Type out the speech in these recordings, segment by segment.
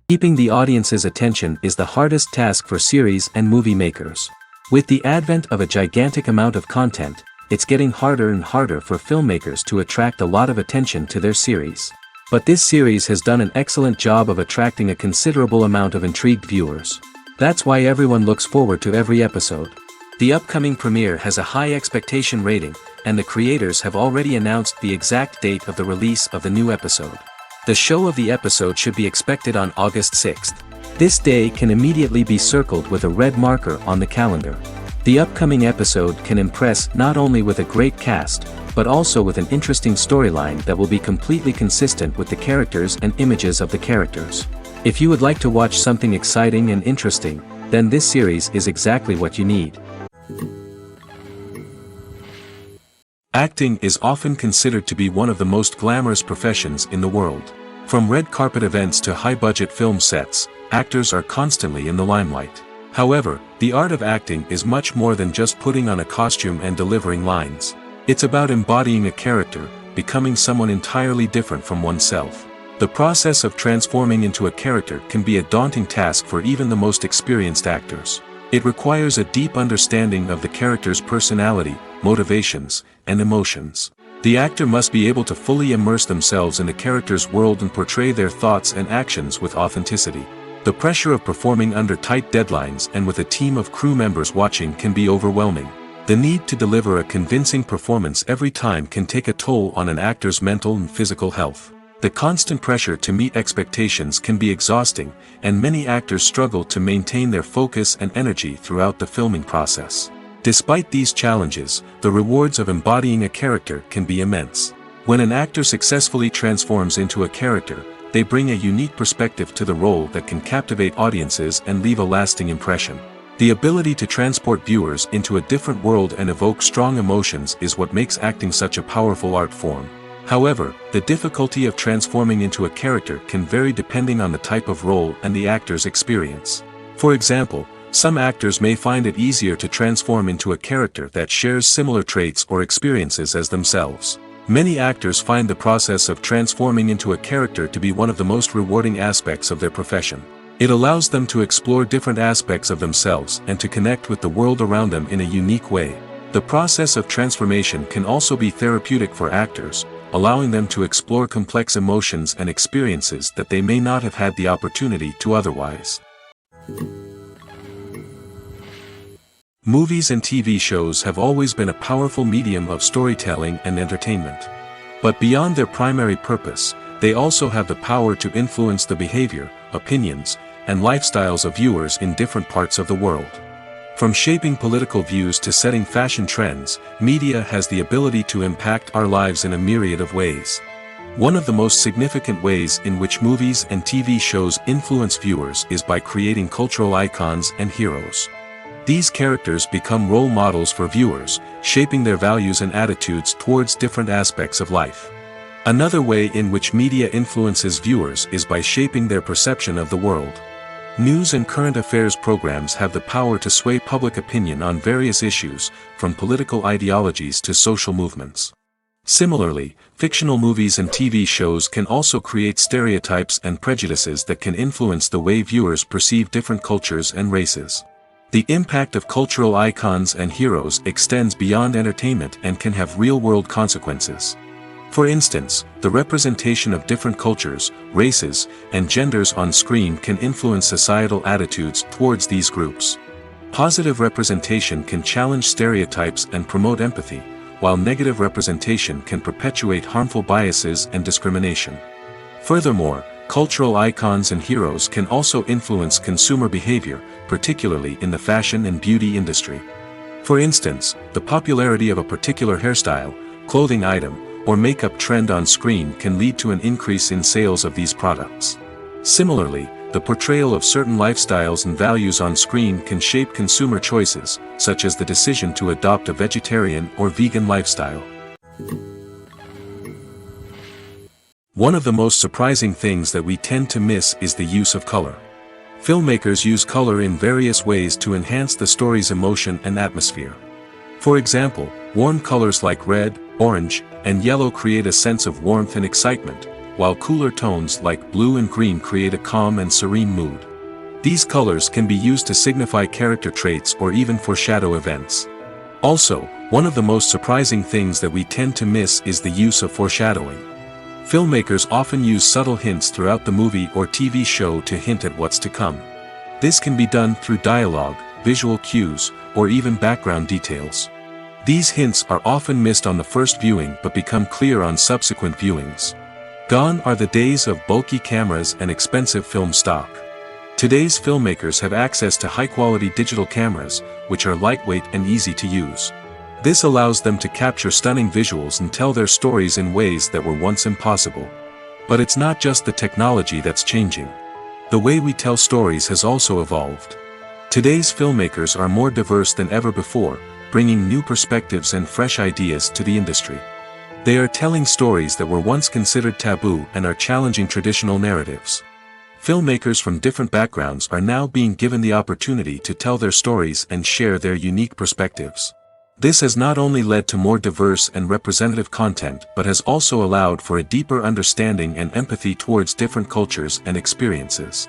Keeping the audience's attention is the hardest task for series and movie makers. With the advent of a gigantic amount of content, it's getting harder and harder for filmmakers to attract a lot of attention to their series. But this series has done an excellent job of attracting a considerable amount of intrigued viewers. That's why everyone looks forward to every episode. The upcoming premiere has a high expectation rating, and the creators have already announced the exact date of the release of the new episode. The show of the episode should be expected on August 6th. This day can immediately be circled with a red marker on the calendar. The upcoming episode can impress not only with a great cast, but also with an interesting storyline that will be completely consistent with the characters and images of the characters. If you would like to watch something exciting and interesting, then this series is exactly what you need. Acting is often considered to be one of the most glamorous professions in the world. From red carpet events to high-budget film sets, actors are constantly in the limelight. However, the art of acting is much more than just putting on a costume and delivering lines. It's about embodying a character, becoming someone entirely different from oneself. The process of transforming into a character can be a daunting task for even the most experienced actors. It requires a deep understanding of the character's personality, motivations, and emotions. The actor must be able to fully immerse themselves in the character's world and portray their thoughts and actions with authenticity. The pressure of performing under tight deadlines and with a team of crew members watching can be overwhelming. The need to deliver a convincing performance every time can take a toll on an actor's mental and physical health. The constant pressure to meet expectations can be exhausting, and many actors struggle to maintain their focus and energy throughout the filming process. Despite these challenges, the rewards of embodying a character can be immense. When an actor successfully transforms into a character, they bring a unique perspective to the role that can captivate audiences and leave a lasting impression. The ability to transport viewers into a different world and evoke strong emotions is what makes acting such a powerful art form. However, the difficulty of transforming into a character can vary depending on the type of role and the actor's experience. For example, some actors may find it easier to transform into a character that shares similar traits or experiences as themselves. Many actors find the process of transforming into a character to be one of the most rewarding aspects of their profession. It allows them to explore different aspects of themselves and to connect with the world around them in a unique way. The process of transformation can also be therapeutic for actors, allowing them to explore complex emotions and experiences that they may not have had the opportunity to otherwise. Movies and TV shows have always been a powerful medium of storytelling and entertainment. But beyond their primary purpose, they also have the power to influence the behavior, opinions, and lifestyles of viewers in different parts of the world. From shaping political views to setting fashion trends, media has the ability to impact our lives in a myriad of ways. One of the most significant ways in which movies and TV shows influence viewers is by creating cultural icons and heroes. These characters become role models for viewers, shaping their values and attitudes towards different aspects of life. Another way in which media influences viewers is by shaping their perception of the world. News and current affairs programs have the power to sway public opinion on various issues, from political ideologies to social movements. Similarly, fictional movies and TV shows can also create stereotypes and prejudices that can influence the way viewers perceive different cultures and races. The impact of cultural icons and heroes extends beyond entertainment and can have real-world consequences. For instance, the representation of different cultures, races, and genders on screen can influence societal attitudes towards these groups. Positive representation can challenge stereotypes and promote empathy, while negative representation can perpetuate harmful biases and discrimination. Furthermore, cultural icons and heroes can also influence consumer behavior, particularly in the fashion and beauty industry. For instance, the popularity of a particular hairstyle, clothing item, or makeup trend on screen can lead to an increase in sales of these products. Similarly, the portrayal of certain lifestyles and values on screen can shape consumer choices, such as the decision to adopt a vegetarian or vegan lifestyle. One of the most surprising things that we tend to miss is the use of color. Filmmakers use color in various ways to enhance the story's emotion and atmosphere. For example, warm colors like red, orange, and yellow create a sense of warmth and excitement, while cooler tones like blue and green create a calm and serene mood. These colors can be used to signify character traits or even foreshadow events. Also, one of the most surprising things that we tend to miss is the use of foreshadowing. Filmmakers often use subtle hints throughout the movie or TV show to hint at what's to come. This can be done through dialogue, visual cues, or even background details. These hints are often missed on the first viewing but become clear on subsequent viewings. Gone are the days of bulky cameras and expensive film stock. Today's filmmakers have access to high-quality digital cameras, which are lightweight and easy to use. This allows them to capture stunning visuals and tell their stories in ways that were once impossible. But it's not just the technology that's changing. The way we tell stories has also evolved. Today's filmmakers are more diverse than ever before, bringing new perspectives and fresh ideas to the industry. They are telling stories that were once considered taboo and are challenging traditional narratives. Filmmakers from different backgrounds are now being given the opportunity to tell their stories and share their unique perspectives. This has not only led to more diverse and representative content but has also allowed for a deeper understanding and empathy towards different cultures and experiences.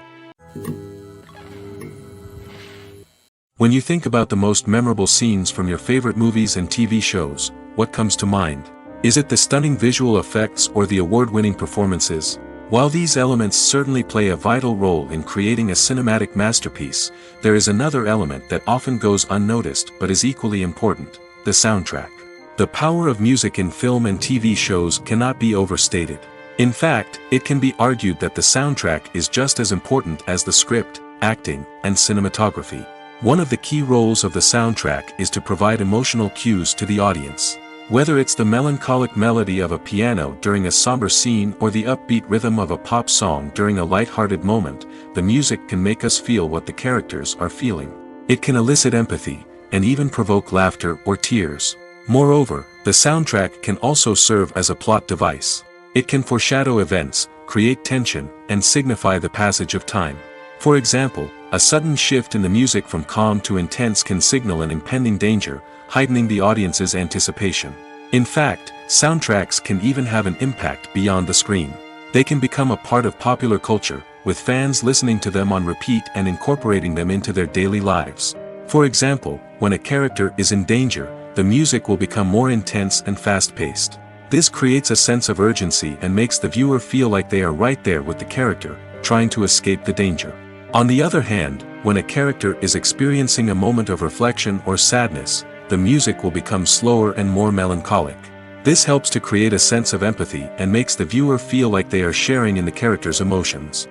When you think about the most memorable scenes from your favorite movies and TV shows, what comes to mind? Is it the stunning visual effects or the award-winning performances? While these elements certainly play a vital role in creating a cinematic masterpiece, there is another element that often goes unnoticed but is equally important: the soundtrack. The power of music in film and TV shows cannot be overstated. In fact, it can be argued that the soundtrack is just as important as the script, acting, and cinematography. One of the key roles of the soundtrack is to provide emotional cues to the audience. Whether it's the melancholic melody of a piano during a somber scene or the upbeat rhythm of a pop song during a light-hearted moment, the music can make us feel what the characters are feeling. It can elicit empathy, and even provoke laughter or tears. Moreover, the soundtrack can also serve as a plot device. It can foreshadow events, create tension, and signify the passage of time. For example, a sudden shift in the music from calm to intense can signal an impending danger, heightening the audience's anticipation. In fact, soundtracks can even have an impact beyond the screen. They can become a part of popular culture, with fans listening to them on repeat and incorporating them into their daily lives. For example, when a character is in danger, the music will become more intense and fast-paced. This creates a sense of urgency and makes the viewer feel like they are right there with the character, trying to escape the danger. On the other hand, when a character is experiencing a moment of reflection or sadness, the music will become slower and more melancholic. This helps to create a sense of empathy and makes the viewer feel like they are sharing in the character's emotions.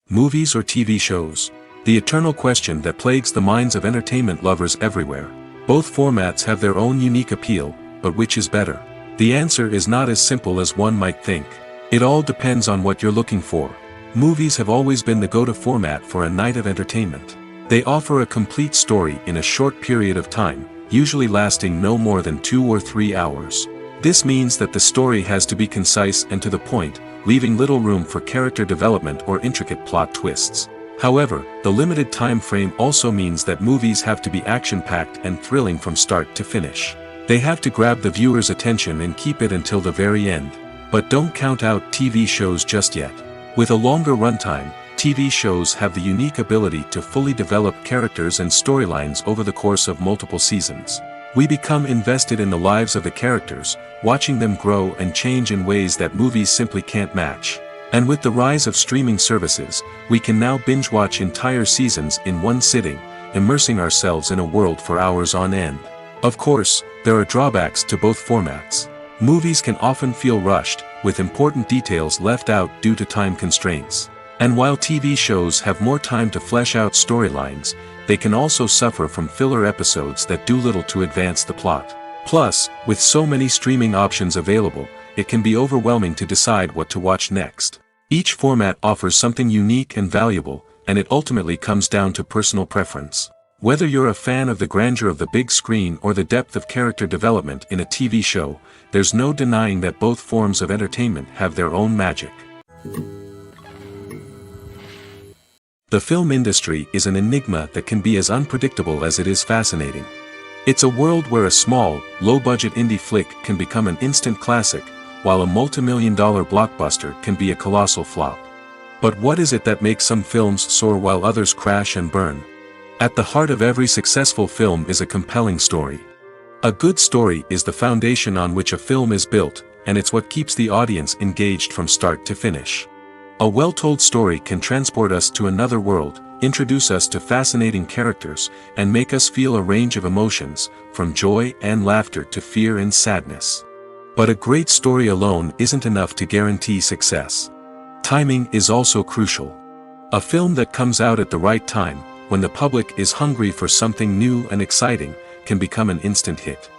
Movies or TV shows? The eternal question that plagues the minds of entertainment lovers everywhere. Both formats have their own unique appeal, but which is better? The answer is not as simple as one might think. It all depends on what you're looking for. Movies have always been the go-to format for a night of entertainment. They offer a complete story in a short period of time, usually lasting no more than 2 or 3 hours. This means that the story has to be concise and to the point, leaving little room for character development or intricate plot twists. However, the limited time frame also means that movies have to be action-packed and thrilling from start to finish. They have to grab the viewer's attention and keep it until the very end. But don't count out TV shows just yet. With a longer runtime, TV shows have the unique ability to fully develop characters and storylines over the course of multiple seasons. We become invested in the lives of the characters, watching them grow and change in ways that movies simply can't match. And with the rise of streaming services, we can now binge-watch entire seasons in one sitting, immersing ourselves in a world for hours on end. Of course, there are drawbacks to both formats. Movies can often feel rushed, with important details left out due to time constraints. And while TV shows have more time to flesh out storylines, they can also suffer from filler episodes that do little to advance the plot. Plus, with so many streaming options available, it can be overwhelming to decide what to watch next. Each format offers something unique and valuable, and it ultimately comes down to personal preference. Whether you're a fan of the grandeur of the big screen or the depth of character development in a TV show, there's no denying that both forms of entertainment have their own magic. The film industry is an enigma that can be as unpredictable as it is fascinating. It's a world where a small, low-budget indie flick can become an instant classic, while a multi-million-dollar blockbuster can be a colossal flop. But what is it that makes some films soar while others crash and burn? At the heart of every successful film is a compelling story. A good story is the foundation on which a film is built, and it's what keeps the audience engaged from start to finish. A well-told story can transport us to another world, introduce us to fascinating characters, and make us feel a range of emotions, from joy and laughter to fear and sadness. But a great story alone isn't enough to guarantee success. Timing is also crucial. A film that comes out at the right time, when the public is hungry for something new and exciting, can become an instant hit.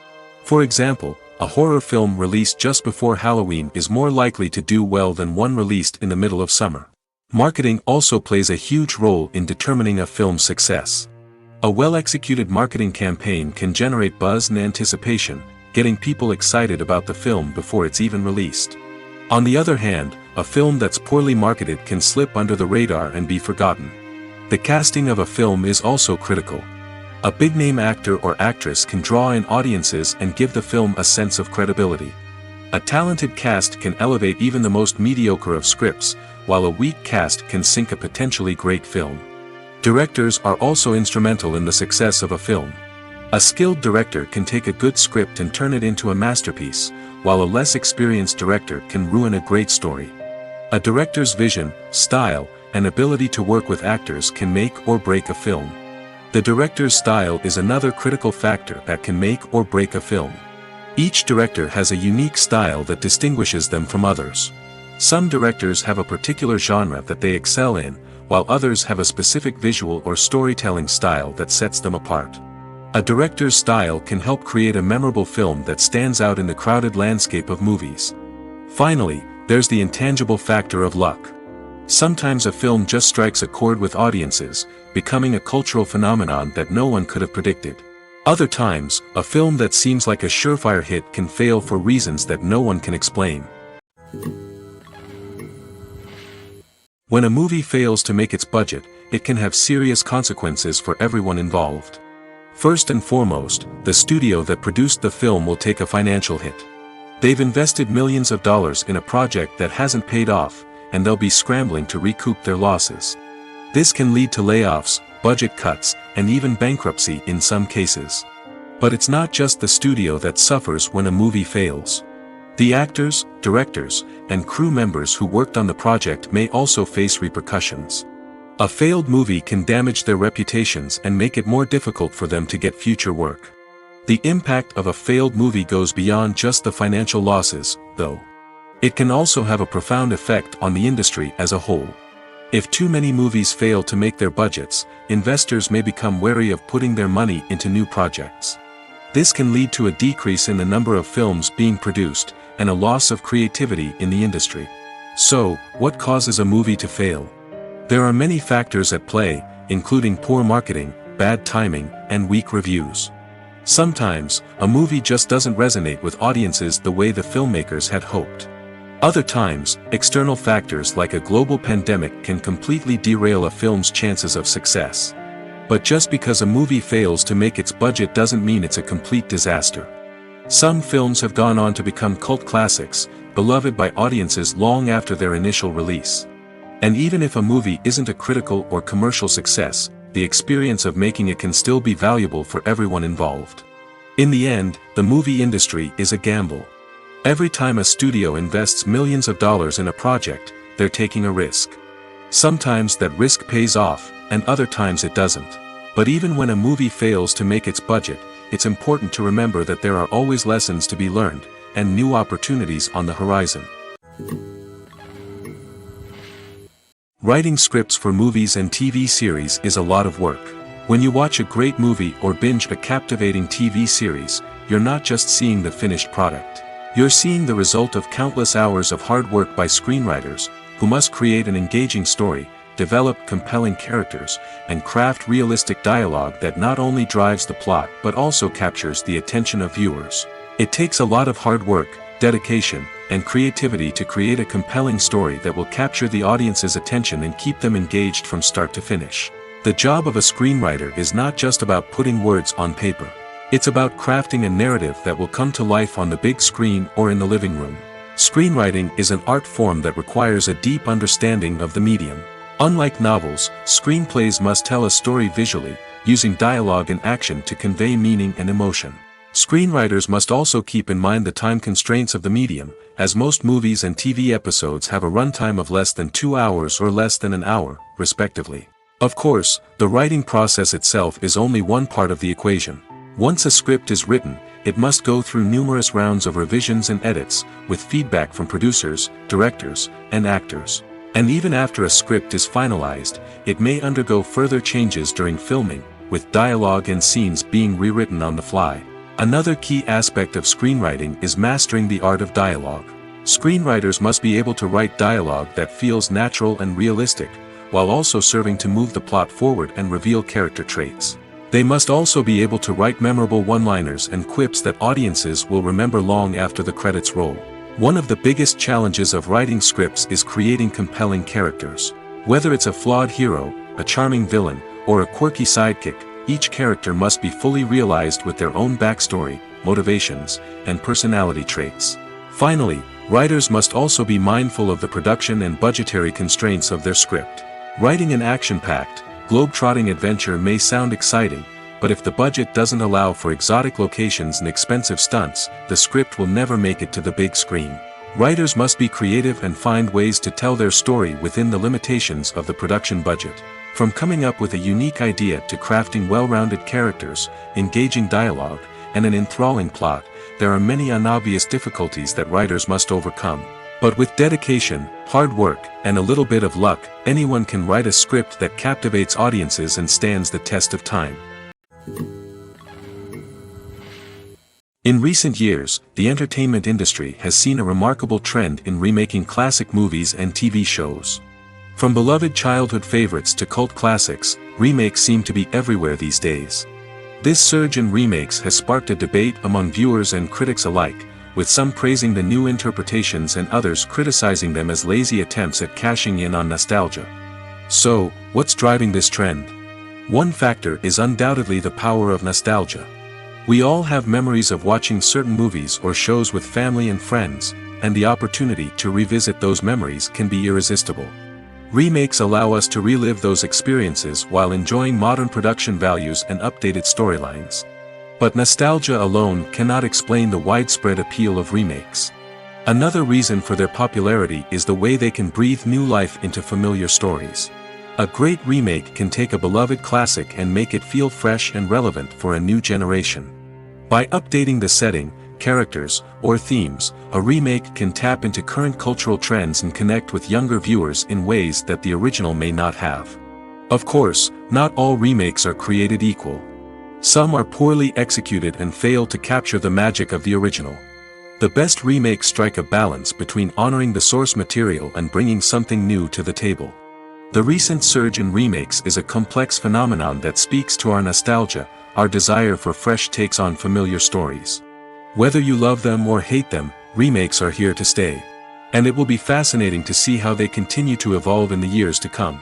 For example, a horror film released just before Halloween is more likely to do well than one released in the middle of summer. Marketing also plays a huge role in determining a film's success. A well-executed marketing campaign can generate buzz and anticipation, getting people excited about the film before it's even released. On the other hand, a film that's poorly marketed can slip under the radar and be forgotten. The casting of a film is also critical. A big-name actor or actress can draw in audiences and give the film a sense of credibility. A talented cast can elevate even the most mediocre of scripts, while a weak cast can sink a potentially great film. Directors are also instrumental in the success of a film. A skilled director can take a good script and turn it into a masterpiece, while a less experienced director can ruin a great story. A director's vision, style, and ability to work with actors can make or break a film. The director's style is another critical factor that can make or break a film. Each director has a unique style that distinguishes them from others. Some directors have a particular genre that they excel in, while others have a specific visual or storytelling style that sets them apart. A director's style can help create a memorable film that stands out in the crowded landscape of movies. Finally, there's the intangible factor of luck. Sometimes a film just strikes a chord with audiences, becoming a cultural phenomenon that no one could have predicted. Other times, a film that seems like a surefire hit can fail for reasons that no one can explain. When a movie fails to make its budget, it can have serious consequences for everyone involved. First and foremost, the studio that produced the film will take a financial hit. They've invested millions of dollars in a project that hasn't paid off, and they'll be scrambling to recoup their losses. This can lead to layoffs, budget cuts, and even bankruptcy in some cases. But it's not just the studio that suffers when a movie fails. The actors, directors, and crew members who worked on the project may also face repercussions. A failed movie can damage their reputations and make it more difficult for them to get future work. The impact of a failed movie goes beyond just the financial losses, though. It can also have a profound effect on the industry as a whole. If too many movies fail to make their budgets, investors may become wary of putting their money into new projects. This can lead to a decrease in the number of films being produced, and a loss of creativity in the industry. So, what causes a movie to fail? There are many factors at play, including poor marketing, bad timing, and weak reviews. Sometimes, a movie just doesn't resonate with audiences the way the filmmakers had hoped. Other times, external factors like a global pandemic can completely derail a film's chances of success. But just because a movie fails to make its budget doesn't mean it's a complete disaster. Some films have gone on to become cult classics, beloved by audiences long after their initial release. And even if a movie isn't a critical or commercial success, the experience of making it can still be valuable for everyone involved. In the end, the movie industry is a gamble. Every time a studio invests millions of dollars in a project, they're taking a risk. Sometimes that risk pays off, and other times it doesn't. But even when a movie fails to make its budget, it's important to remember that there are always lessons to be learned, and new opportunities on the horizon. Writing scripts for movies and TV series is a lot of work. When you watch a great movie or binge a captivating TV series, you're not just seeing the finished product. You're seeing the result of countless hours of hard work by screenwriters, who must create an engaging story, develop compelling characters, and craft realistic dialogue that not only drives the plot but also captures the attention of viewers. It takes a lot of hard work, dedication, and creativity to create a compelling story that will capture the audience's attention and keep them engaged from start to finish. The job of a screenwriter is not just about putting words on paper. It's about crafting a narrative that will come to life on the big screen or in the living room. Screenwriting is an art form that requires a deep understanding of the medium. Unlike novels, screenplays must tell a story visually, using dialogue and action to convey meaning and emotion. Screenwriters must also keep in mind the time constraints of the medium, as most movies and TV episodes have a runtime of less than 2 hours or less than an hour, respectively. Of course, the writing process itself is only one part of the equation. Once a script is written, it must go through numerous rounds of revisions and edits, with feedback from producers, directors, and actors. And even after a script is finalized, it may undergo further changes during filming, with dialogue and scenes being rewritten on the fly. Another key aspect of screenwriting is mastering the art of dialogue. Screenwriters must be able to write dialogue that feels natural and realistic, while also serving to move the plot forward and reveal character traits. They must also be able to write memorable one-liners and quips that audiences will remember long after the credits roll. One of the biggest challenges of writing scripts is creating compelling characters. Whether it's a flawed hero, a charming villain, or a quirky sidekick, each character must be fully realized with their own backstory, motivations, and personality traits. Finally, writers must also be mindful of the production and budgetary constraints of their script. Writing an action-packed, globe-trotting adventure may sound exciting, but if the budget doesn't allow for exotic locations and expensive stunts, the script will never make it to the big screen. Writers must be creative and find ways to tell their story within the limitations of the production budget. From coming up with a unique idea to crafting well-rounded characters, engaging dialogue, and an enthralling plot, there are many unobvious difficulties that writers must overcome. But with dedication, hard work, and a little bit of luck, anyone can write a script that captivates audiences and stands the test of time. In recent years, the entertainment industry has seen a remarkable trend in remaking classic movies and TV shows. From beloved childhood favorites to cult classics, remakes seem to be everywhere these days. This surge in remakes has sparked a debate among viewers and critics alike, with some praising the new interpretations and others criticizing them as lazy attempts at cashing in on nostalgia. So, what's driving this trend? One factor is undoubtedly the power of nostalgia. We all have memories of watching certain movies or shows with family and friends, and the opportunity to revisit those memories can be irresistible. Remakes allow us to relive those experiences while enjoying modern production values and updated storylines. But nostalgia alone cannot explain the widespread appeal of remakes. Another reason for their popularity is the way they can breathe new life into familiar stories. A great remake can take a beloved classic and make it feel fresh and relevant for a new generation. By updating the setting, characters, or themes, a remake can tap into current cultural trends and connect with younger viewers in ways that the original may not have. Of course, not all remakes are created equal. Some are poorly executed and fail to capture the magic of the original. The best remakes strike a balance between honoring the source material and bringing something new to the table. The recent surge in remakes is a complex phenomenon that speaks to our nostalgia, our desire for fresh takes on familiar stories. Whether you love them or hate them, remakes are here to stay. And it will be fascinating to see how they continue to evolve in the years to come.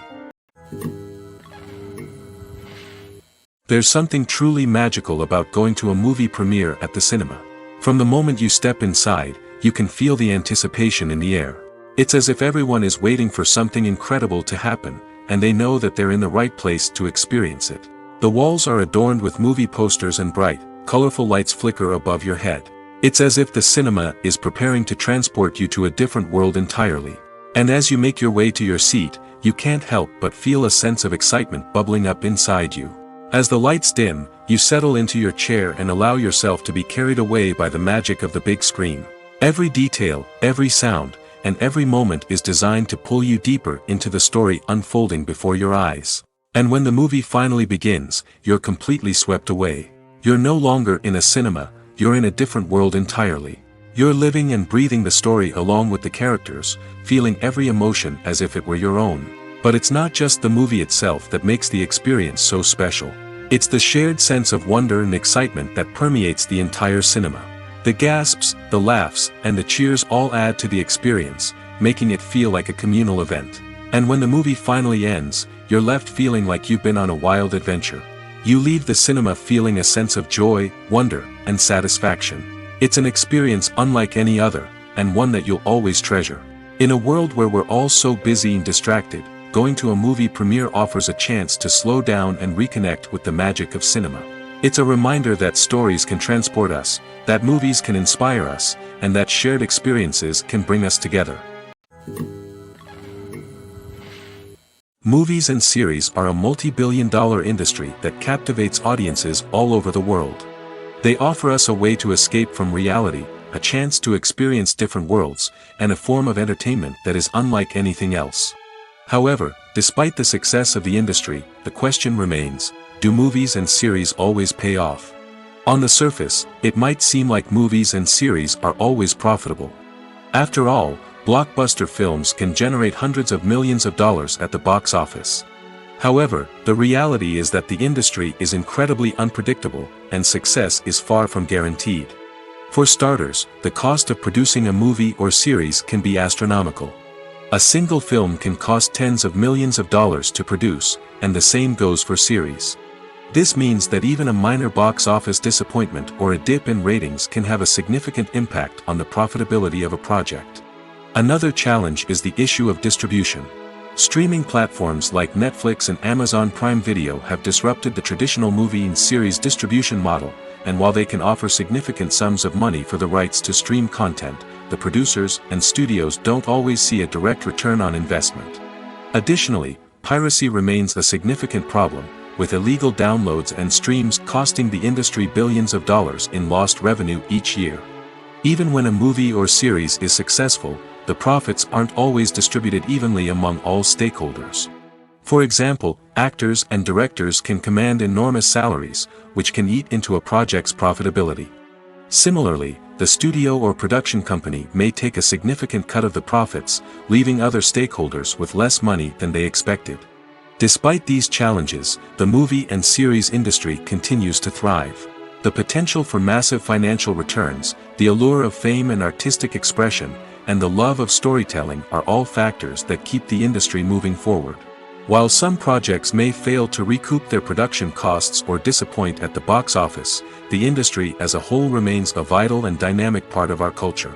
There's something truly magical about going to a movie premiere at the cinema. From the moment you step inside, you can feel the anticipation in the air. It's as if everyone is waiting for something incredible to happen, and they know that they're in the right place to experience it. The walls are adorned with movie posters and bright, colorful lights flicker above your head. It's as if the cinema is preparing to transport you to a different world entirely. And as you make your way to your seat, you can't help but feel a sense of excitement bubbling up inside you. As the lights dim, you settle into your chair and allow yourself to be carried away by the magic of the big screen. Every detail, every sound, and every moment is designed to pull you deeper into the story unfolding before your eyes. And when the movie finally begins, you're completely swept away. You're no longer in a cinema, you're in a different world entirely. You're living and breathing the story along with the characters, feeling every emotion as if it were your own. But it's not just the movie itself that makes the experience so special. It's the shared sense of wonder and excitement that permeates the entire cinema. The gasps, the laughs, and the cheers all add to the experience, making it feel like a communal event. And when the movie finally ends, you're left feeling like you've been on a wild adventure. You leave the cinema feeling a sense of joy, wonder, and satisfaction. It's an experience unlike any other, and one that you'll always treasure. In a world where we're all so busy and distracted, going to a movie premiere offers a chance to slow down and reconnect with the magic of cinema. It's a reminder that stories can transport us, that movies can inspire us, and that shared experiences can bring us together. Movies and series are a multi-billion-dollar industry that captivates audiences all over the world. They offer us a way to escape from reality, a chance to experience different worlds, and a form of entertainment that is unlike anything else. However, despite the success of the industry, the question remains, do movies and series always pay off? On the surface, it might seem like movies and series are always profitable. After all, blockbuster films can generate hundreds of millions of dollars at the box office. However, the reality is that the industry is incredibly unpredictable, and success is far from guaranteed. For starters, the cost of producing a movie or series can be astronomical. A single film can cost tens of millions of dollars to produce, and the same goes for series. This means that even a minor box office disappointment or a dip in ratings can have a significant impact on the profitability of a project. Another challenge is the issue of distribution. Streaming platforms like Netflix and Amazon Prime Video have disrupted the traditional movie and series distribution model, and while they can offer significant sums of money for the rights to stream content, the producers and studios don't always see a direct return on investment. Additionally, piracy remains a significant problem, with illegal downloads and streams costing the industry billions of dollars in lost revenue each year. Even when a movie or series is successful, the profits aren't always distributed evenly among all stakeholders. For example, actors and directors can command enormous salaries, which can eat into a project's profitability. Similarly, the studio or production company may take a significant cut of the profits, leaving other stakeholders with less money than they expected. Despite these challenges, the movie and series industry continues to thrive. The potential for massive financial returns, the allure of fame and artistic expression, and the love of storytelling are all factors that keep the industry moving forward. While some projects may fail to recoup their production costs or disappoint at the box office, the industry as a whole remains a vital and dynamic part of our culture.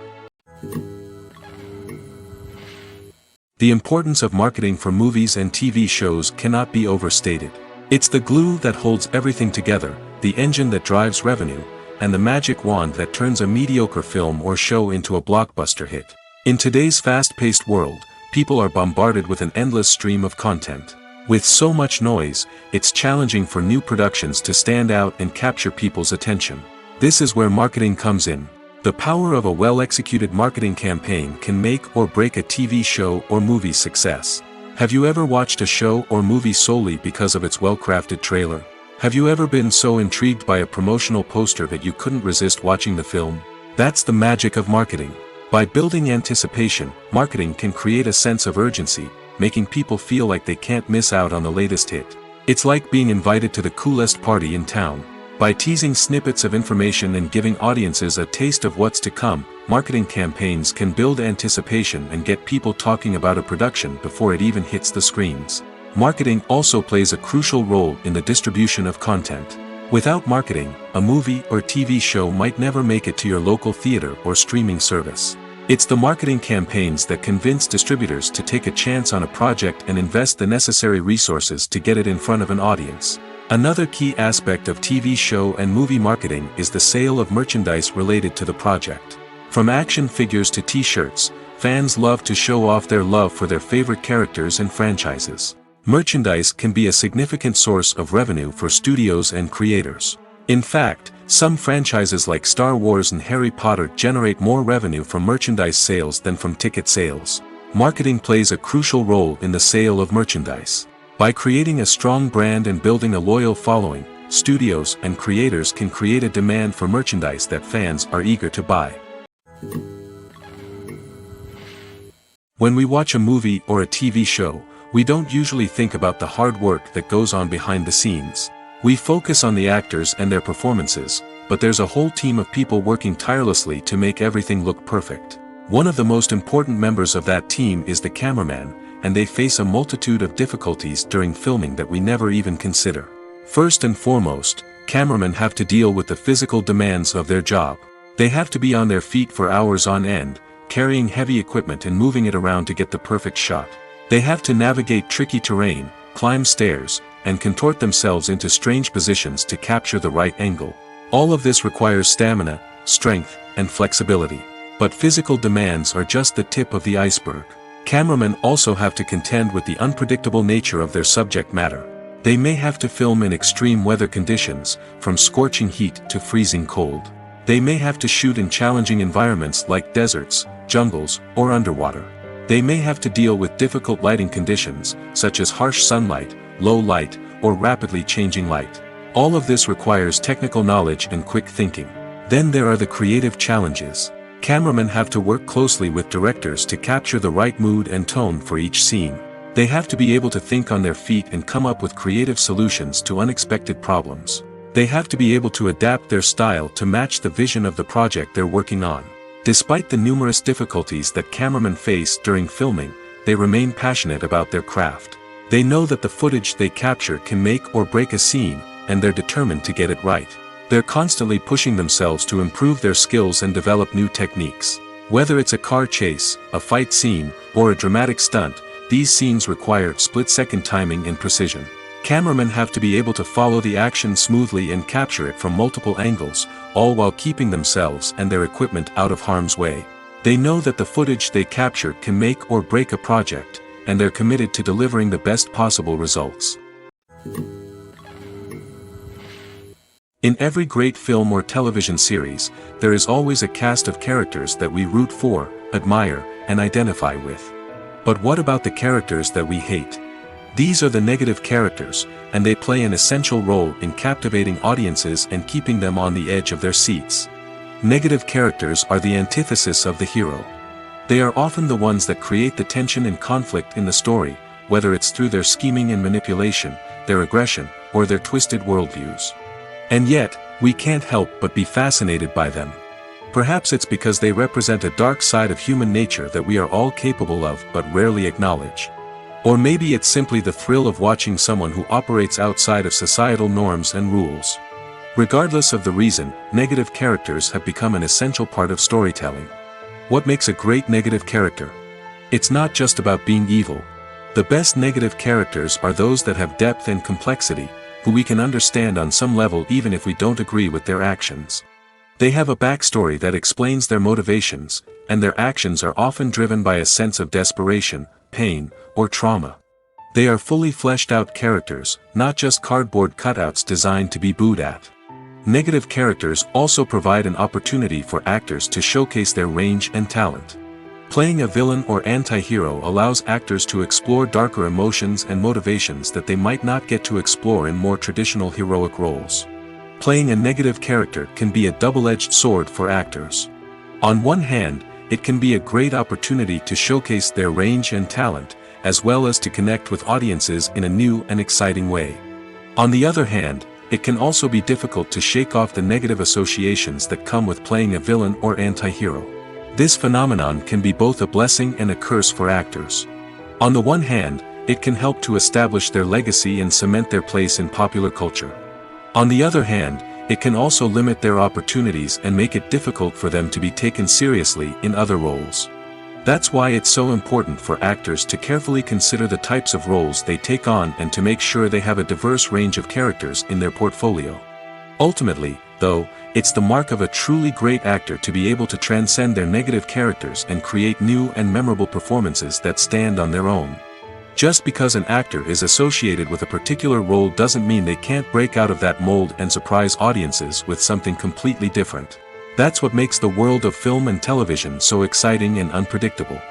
The importance of marketing for movies and TV shows cannot be overstated. It's the glue that holds everything together, the engine that drives revenue, and the magic wand that turns a mediocre film or show into a blockbuster hit. In today's fast-paced world, people are bombarded with an endless stream of content. With so much noise, it's challenging for new productions to stand out and capture people's attention. This is where marketing comes in. The power of a well-executed marketing campaign can make or break a TV show or movie's success. Have you ever watched a show or movie solely because of its well-crafted trailer? Have you ever been so intrigued by a promotional poster that you couldn't resist watching the film? That's the magic of marketing. By building anticipation, marketing can create a sense of urgency, making people feel like they can't miss out on the latest hit. It's like being invited to the coolest party in town. By teasing snippets of information and giving audiences a taste of what's to come, marketing campaigns can build anticipation and get people talking about a production before it even hits the screens. Marketing also plays a crucial role in the distribution of content. Without marketing, a movie or TV show might never make it to your local theater or streaming service. It's the marketing campaigns that convince distributors to take a chance on a project and invest the necessary resources to get it in front of an audience. Another key aspect of TV show and movie marketing is the sale of merchandise related to the project. From action figures to t-shirts, fans love to show off their love for their favorite characters and franchises. Merchandise can be a significant source of revenue for studios and creators. In fact, some franchises like Star Wars and Harry Potter generate more revenue from merchandise sales than from ticket sales. Marketing plays a crucial role in the sale of merchandise. By creating a strong brand and building a loyal following, studios and creators can create a demand for merchandise that fans are eager to buy. When we watch a movie or a TV show, we don't usually think about the hard work that goes on behind the scenes. We focus on the actors and their performances, but there's a whole team of people working tirelessly to make everything look perfect. One of the most important members of that team is the cameraman, and they face a multitude of difficulties during filming that we never even consider. First and foremost, cameramen have to deal with the physical demands of their job. They have to be on their feet for hours on end, carrying heavy equipment and moving it around to get the perfect shot. They have to navigate tricky terrain, climb stairs, and contort themselves into strange positions to capture the right angle. All of this requires stamina, strength, and flexibility. But physical demands are just the tip of the iceberg. Cameramen also have to contend with the unpredictable nature of their subject matter. They may have to film in extreme weather conditions, from scorching heat to freezing cold. They may have to shoot in challenging environments like deserts, jungles, or underwater. They may have to deal with difficult lighting conditions, such as harsh sunlight, low light, or rapidly changing light. All of this requires technical knowledge and quick thinking. Then there are the creative challenges. Cameramen have to work closely with directors to capture the right mood and tone for each scene. They have to be able to think on their feet and come up with creative solutions to unexpected problems. They have to be able to adapt their style to match the vision of the project they're working on. Despite the numerous difficulties that cameramen face during filming, they remain passionate about their craft. They know that the footage they capture can make or break a scene, and they're determined to get it right. They're constantly pushing themselves to improve their skills and develop new techniques. Whether it's a car chase, a fight scene, or a dramatic stunt, these scenes require split-second timing and precision. Cameramen have to be able to follow the action smoothly and capture it from multiple angles, all while keeping themselves and their equipment out of harm's way. They know that the footage they capture can make or break a project, and they're committed to delivering the best possible results. In every great film or television series, there is always a cast of characters that we root for, admire, and identify with. But what about the characters that we hate? These are the negative characters, and they play an essential role in captivating audiences and keeping them on the edge of their seats. Negative characters are the antithesis of the hero. They are often the ones that create the tension and conflict in the story, whether it's through their scheming and manipulation, their aggression, or their twisted worldviews. And yet, we can't help but be fascinated by them. Perhaps it's because they represent a dark side of human nature that we are all capable of but rarely acknowledge. Or maybe it's simply the thrill of watching someone who operates outside of societal norms and rules. Regardless of the reason, negative characters have become an essential part of storytelling. What makes a great negative character? It's not just about being evil. The best negative characters are those that have depth and complexity, who we can understand on some level even if we don't agree with their actions. They have a backstory that explains their motivations, and their actions are often driven by a sense of desperation, pain, or trauma. They are fully fleshed out characters, not just cardboard cutouts designed to be booed at. Negative characters also provide an opportunity for actors to showcase their range and talent. Playing a villain or anti-hero allows actors to explore darker emotions and motivations that they might not get to explore in more traditional heroic roles. Playing a negative character can be a double-edged sword for actors. On one hand, it can be a great opportunity to showcase their range and talent, as well as to connect with audiences in a new and exciting way. On the other hand, it can also be difficult to shake off the negative associations that come with playing a villain or anti-hero. This phenomenon can be both a blessing and a curse for actors. On the one hand, it can help to establish their legacy and cement their place in popular culture. On the other hand, it can also limit their opportunities and make it difficult for them to be taken seriously in other roles. That's why it's so important for actors to carefully consider the types of roles they take on and to make sure they have a diverse range of characters in their portfolio. Ultimately, though, it's the mark of a truly great actor to be able to transcend their negative characters and create new and memorable performances that stand on their own. Just because an actor is associated with a particular role doesn't mean they can't break out of that mold and surprise audiences with something completely different. That's what makes the world of film and television so exciting and unpredictable.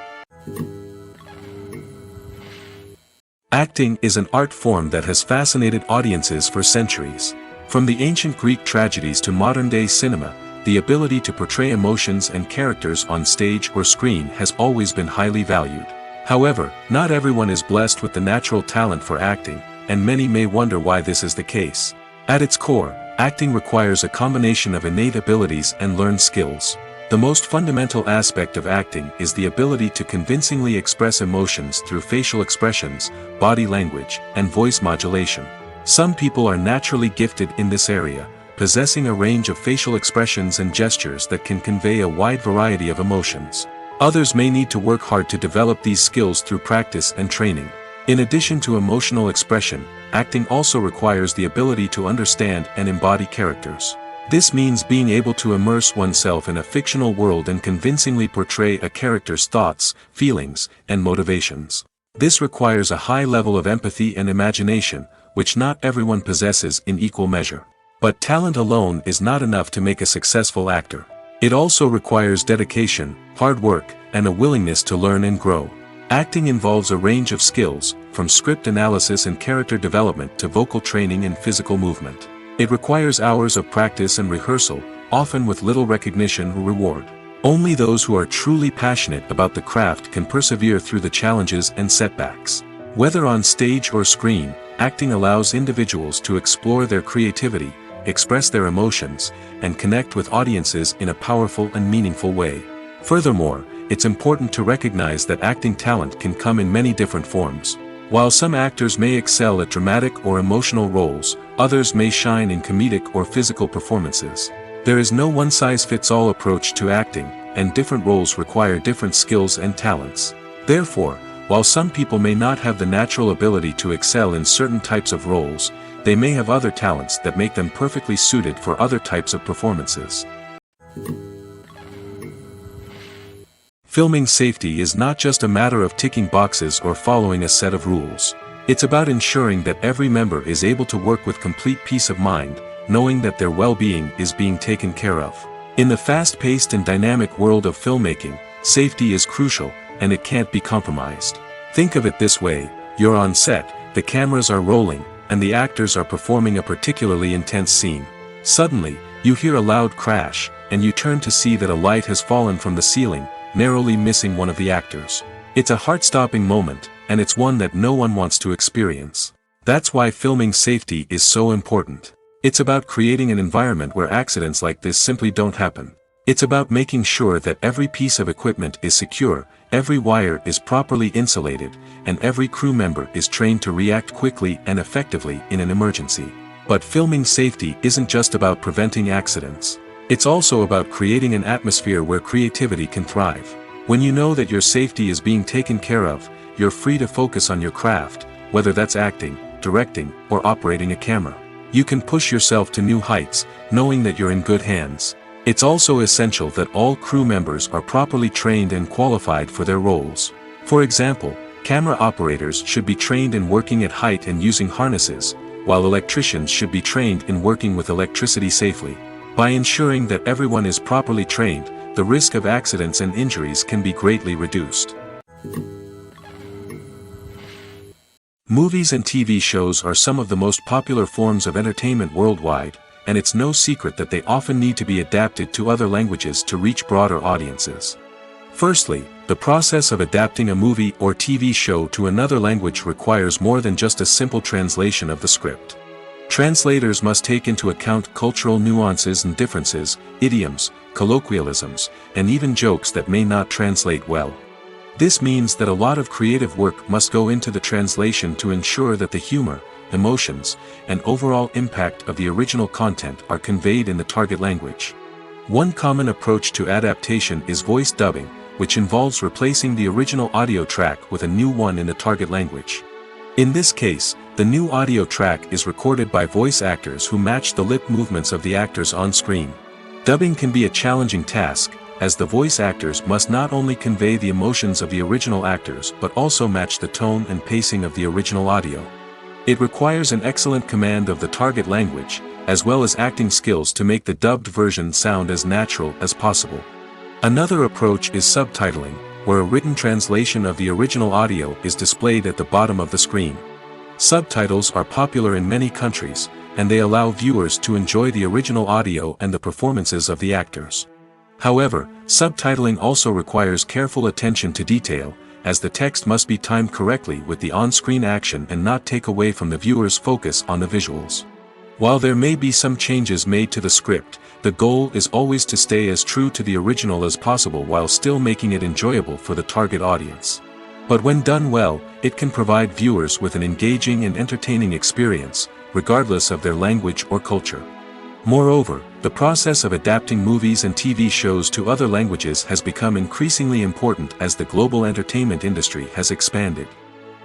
Acting is an art form that has fascinated audiences for centuries. From the ancient Greek tragedies to modern-day cinema, the ability to portray emotions and characters on stage or screen has always been highly valued. However, not everyone is blessed with the natural talent for acting, and many may wonder why this is the case. At its core, acting requires a combination of innate abilities and learned skills. The most fundamental aspect of acting is the ability to convincingly express emotions through facial expressions, body language, and voice modulation. Some people are naturally gifted in this area, possessing a range of facial expressions and gestures that can convey a wide variety of emotions. Others may need to work hard to develop these skills through practice and training. In addition to emotional expression, acting also requires the ability to understand and embody characters. This means being able to immerse oneself in a fictional world and convincingly portray a character's thoughts, feelings, and motivations. This requires a high level of empathy and imagination, which not everyone possesses in equal measure. But talent alone is not enough to make a successful actor. It also requires dedication, hard work, and a willingness to learn and grow. Acting involves a range of skills, from script analysis and character development to vocal training and physical movement. It requires hours of practice and rehearsal, often with little recognition or reward. Only those who are truly passionate about the craft can persevere through the challenges and setbacks. Whether on stage or screen, acting allows individuals to explore their creativity, express their emotions, and connect with audiences in a powerful and meaningful way. Furthermore, it's important to recognize that acting talent can come in many different forms. While some actors may excel at dramatic or emotional roles, others may shine in comedic or physical performances. There is no one-size-fits-all approach to acting, and different roles require different skills and talents. Therefore, while some people may not have the natural ability to excel in certain types of roles, they may have other talents that make them perfectly suited for other types of performances. Filming safety is not just a matter of ticking boxes or following a set of rules. It's about ensuring that every member is able to work with complete peace of mind, knowing that their well-being is being taken care of. In the fast-paced and dynamic world of filmmaking, safety is crucial, and it can't be compromised. Think of it this way: you're on set, the cameras are rolling, and the actors are performing a particularly intense scene. Suddenly, you hear a loud crash, and you turn to see that a light has fallen from the ceiling, narrowly missing one of the actors. It's a heart-stopping moment, and it's one that no one wants to experience. That's why filming safety is so important. It's about creating an environment where accidents like this simply don't happen. It's about making sure that every piece of equipment is secure, every wire is properly insulated, and every crew member is trained to react quickly and effectively in an emergency. But filming safety isn't just about preventing accidents. It's also about creating an atmosphere where creativity can thrive. When you know that your safety is being taken care of, you're free to focus on your craft, whether that's acting, directing, or operating a camera. You can push yourself to new heights, knowing that you're in good hands. It's also essential that all crew members are properly trained and qualified for their roles. For example, camera operators should be trained in working at height and using harnesses, while electricians should be trained in working with electricity safely. By ensuring that everyone is properly trained, the risk of accidents and injuries can be greatly reduced. Movies and TV shows are some of the most popular forms of entertainment worldwide, and it's no secret that they often need to be adapted to other languages to reach broader audiences. Firstly, the process of adapting a movie or TV show to another language requires more than just a simple translation of the script. Translators must take into account cultural nuances and differences, idioms, colloquialisms, and even jokes that may not translate well. This means that a lot of creative work must go into the translation to ensure that the humor, emotions, and overall impact of the original content are conveyed in the target language. One common approach to adaptation is voice dubbing, which involves replacing the original audio track with a new one in the target language. In this case, the new audio track is recorded by voice actors who match the lip movements of the actors on screen. Dubbing can be a challenging task, as the voice actors must not only convey the emotions of the original actors but also match the tone and pacing of the original audio. It requires an excellent command of the target language, as well as acting skills to make the dubbed version sound as natural as possible. Another approach is subtitling, where a written translation of the original audio is displayed at the bottom of the screen. Subtitles are popular in many countries, and they allow viewers to enjoy the original audio and the performances of the actors. However, subtitling also requires careful attention to detail, as the text must be timed correctly with the on-screen action and not take away from the viewer's focus on the visuals. While there may be some changes made to the script, the goal is always to stay as true to the original as possible while still making it enjoyable for the target audience. But when done well, it can provide viewers with an engaging and entertaining experience, regardless of their language or culture. Moreover, the process of adapting movies and TV shows to other languages has become increasingly important as the global entertainment industry has expanded.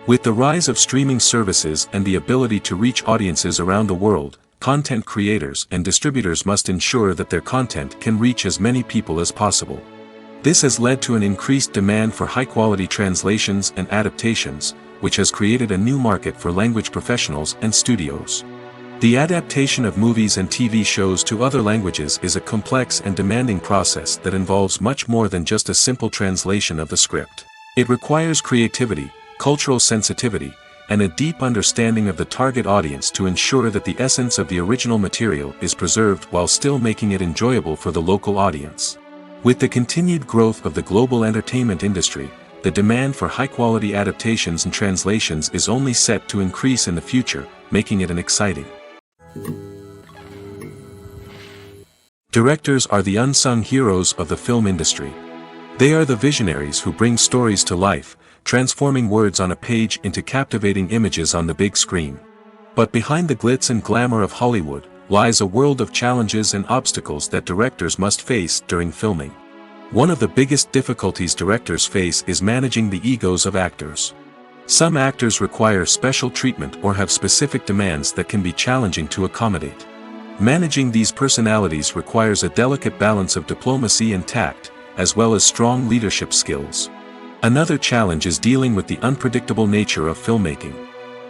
With the rise of streaming services and the ability to reach audiences around the world, content creators and distributors must ensure that their content can reach as many people as possible. This has led to an increased demand for high-quality translations and adaptations, which has created a new market for language professionals and studios. The adaptation of movies and TV shows to other languages is a complex and demanding process that involves much more than just a simple translation of the script. It requires creativity, cultural sensitivity, and a deep understanding of the target audience to ensure that the essence of the original material is preserved while still making it enjoyable for the local audience. With the continued growth of the global entertainment industry, the demand for high-quality adaptations and translations is only set to increase in the future, making it an exciting. Directors are the unsung heroes of the film industry. They are the visionaries who bring stories to life, transforming words on a page into captivating images on the big screen. But behind the glitz and glamour of Hollywood, lies a world of challenges and obstacles that directors must face during filming. One of the biggest difficulties directors face is managing the egos of actors. Some actors require special treatment or have specific demands that can be challenging to accommodate. Managing these personalities requires a delicate balance of diplomacy and tact, as well as strong leadership skills. Another challenge is dealing with the unpredictable nature of filmmaking.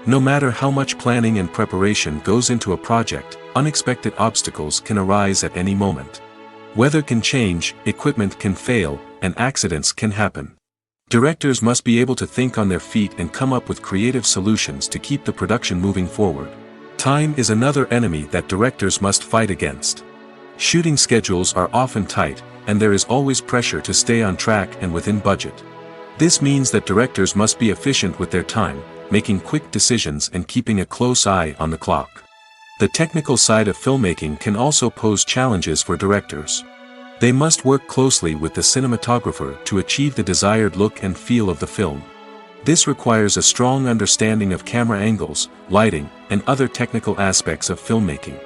No matter how much planning and preparation goes into a project, unexpected obstacles can arise at any moment. Weather can change, equipment can fail, and accidents can happen. Directors must be able to think on their feet and come up with creative solutions to keep the production moving forward. Time is another enemy that directors must fight against. Shooting schedules are often tight, and there is always pressure to stay on track and within budget. This means that directors must be efficient with their time, making quick decisions and keeping a close eye on the clock. The technical side of filmmaking can also pose challenges for directors. They must work closely with the cinematographer to achieve the desired look and feel of the film. This requires a strong understanding of camera angles, lighting, and other technical aspects of filmmaking.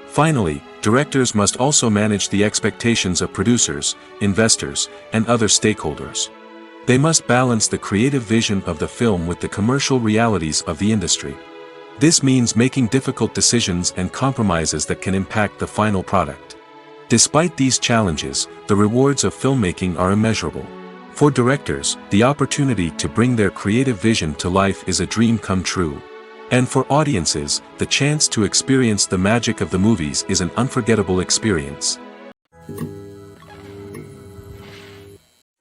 Finally, directors must also manage the expectations of producers, investors, and other stakeholders. They must balance the creative vision of the film with the commercial realities of the industry. This means making difficult decisions and compromises that can impact the final product. Despite these challenges, the rewards of filmmaking are immeasurable. For directors, the opportunity to bring their creative vision to life is a dream come true. And for audiences, the chance to experience the magic of the movies is an unforgettable experience.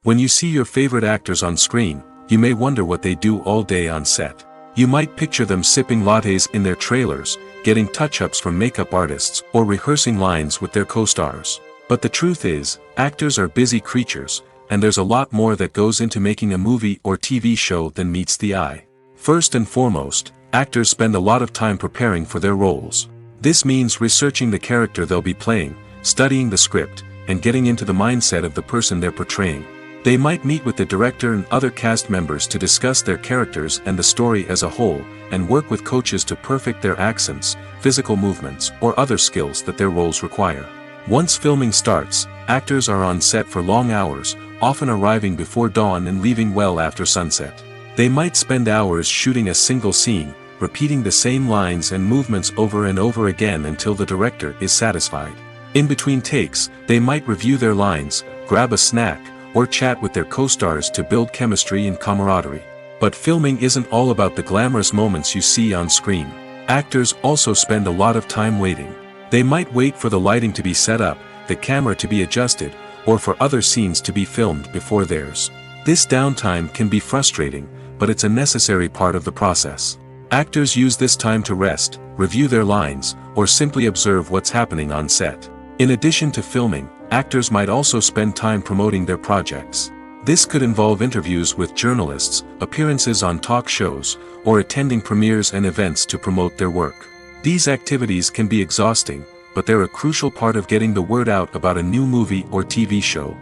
When you see your favorite actors on screen, you may wonder what they do all day on set. You might picture them sipping lattes in their trailers, getting touch-ups from makeup artists, or rehearsing lines with their co-stars. But the truth is, actors are busy creatures, and there's a lot more that goes into making a movie or TV show than meets the eye. First and foremost, actors spend a lot of time preparing for their roles. This means researching the character they'll be playing, studying the script, and getting into the mindset of the person they're portraying. They might meet with the director and other cast members to discuss their characters and the story as a whole, and work with coaches to perfect their accents, physical movements, or other skills that their roles require. Once filming starts, actors are on set for long hours, often arriving before dawn and leaving well after sunset. They might spend hours shooting a single scene, repeating the same lines and movements over and over again until the director is satisfied. In between takes, they might review their lines, grab a snack, or chat with their co-stars to build chemistry and camaraderie. But filming isn't all about the glamorous moments you see on screen. Actors also spend a lot of time waiting. They might wait for the lighting to be set up, the camera to be adjusted, or for other scenes to be filmed before theirs. This downtime can be frustrating, but it's a necessary part of the process. Actors use this time to rest, review their lines, or simply observe what's happening on set. In addition to filming, actors might also spend time promoting their projects. This could involve interviews with journalists, appearances on talk shows, or attending premieres and events to promote their work. These activities can be exhausting, but they're a crucial part of getting the word out about a new movie or TV show.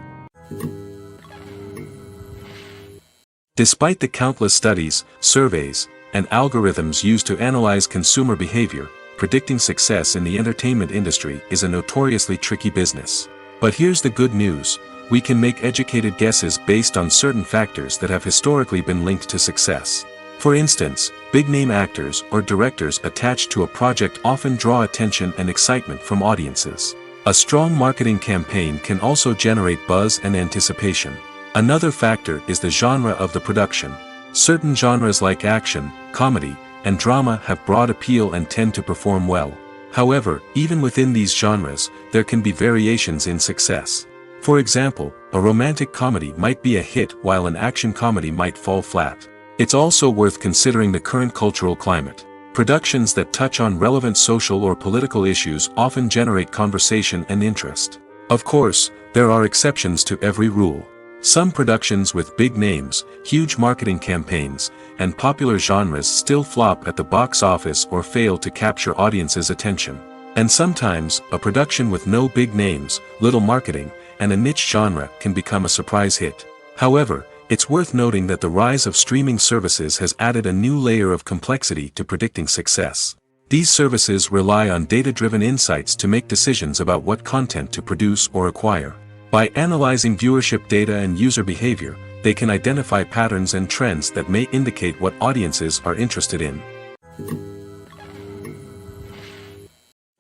Despite the countless studies, surveys, and algorithms used to analyze consumer behavior, predicting success in the entertainment industry is a notoriously tricky business. But here's the good news: we can make educated guesses based on certain factors that have historically been linked to success. For instance, big-name actors or directors attached to a project often draw attention and excitement from audiences. A strong marketing campaign can also generate buzz and anticipation. Another factor is the genre of the production. Certain genres like action, comedy, and drama have broad appeal and tend to perform well. However, even within these genres, there can be variations in success. For example, a romantic comedy might be a hit while an action comedy might fall flat. It's also worth considering the current cultural climate. Productions that touch on relevant social or political issues often generate conversation and interest. Of course, there are exceptions to every rule. Some productions with big names, huge marketing campaigns, and popular genres still flop at the box office or fail to capture audiences' attention. And sometimes, a production with no big names, little marketing, and a niche genre can become a surprise hit. However, it's worth noting that the rise of streaming services has added a new layer of complexity to predicting success. These services rely on data-driven insights to make decisions about what content to produce or acquire. By analyzing viewership data and user behavior, they can identify patterns and trends that may indicate what audiences are interested in.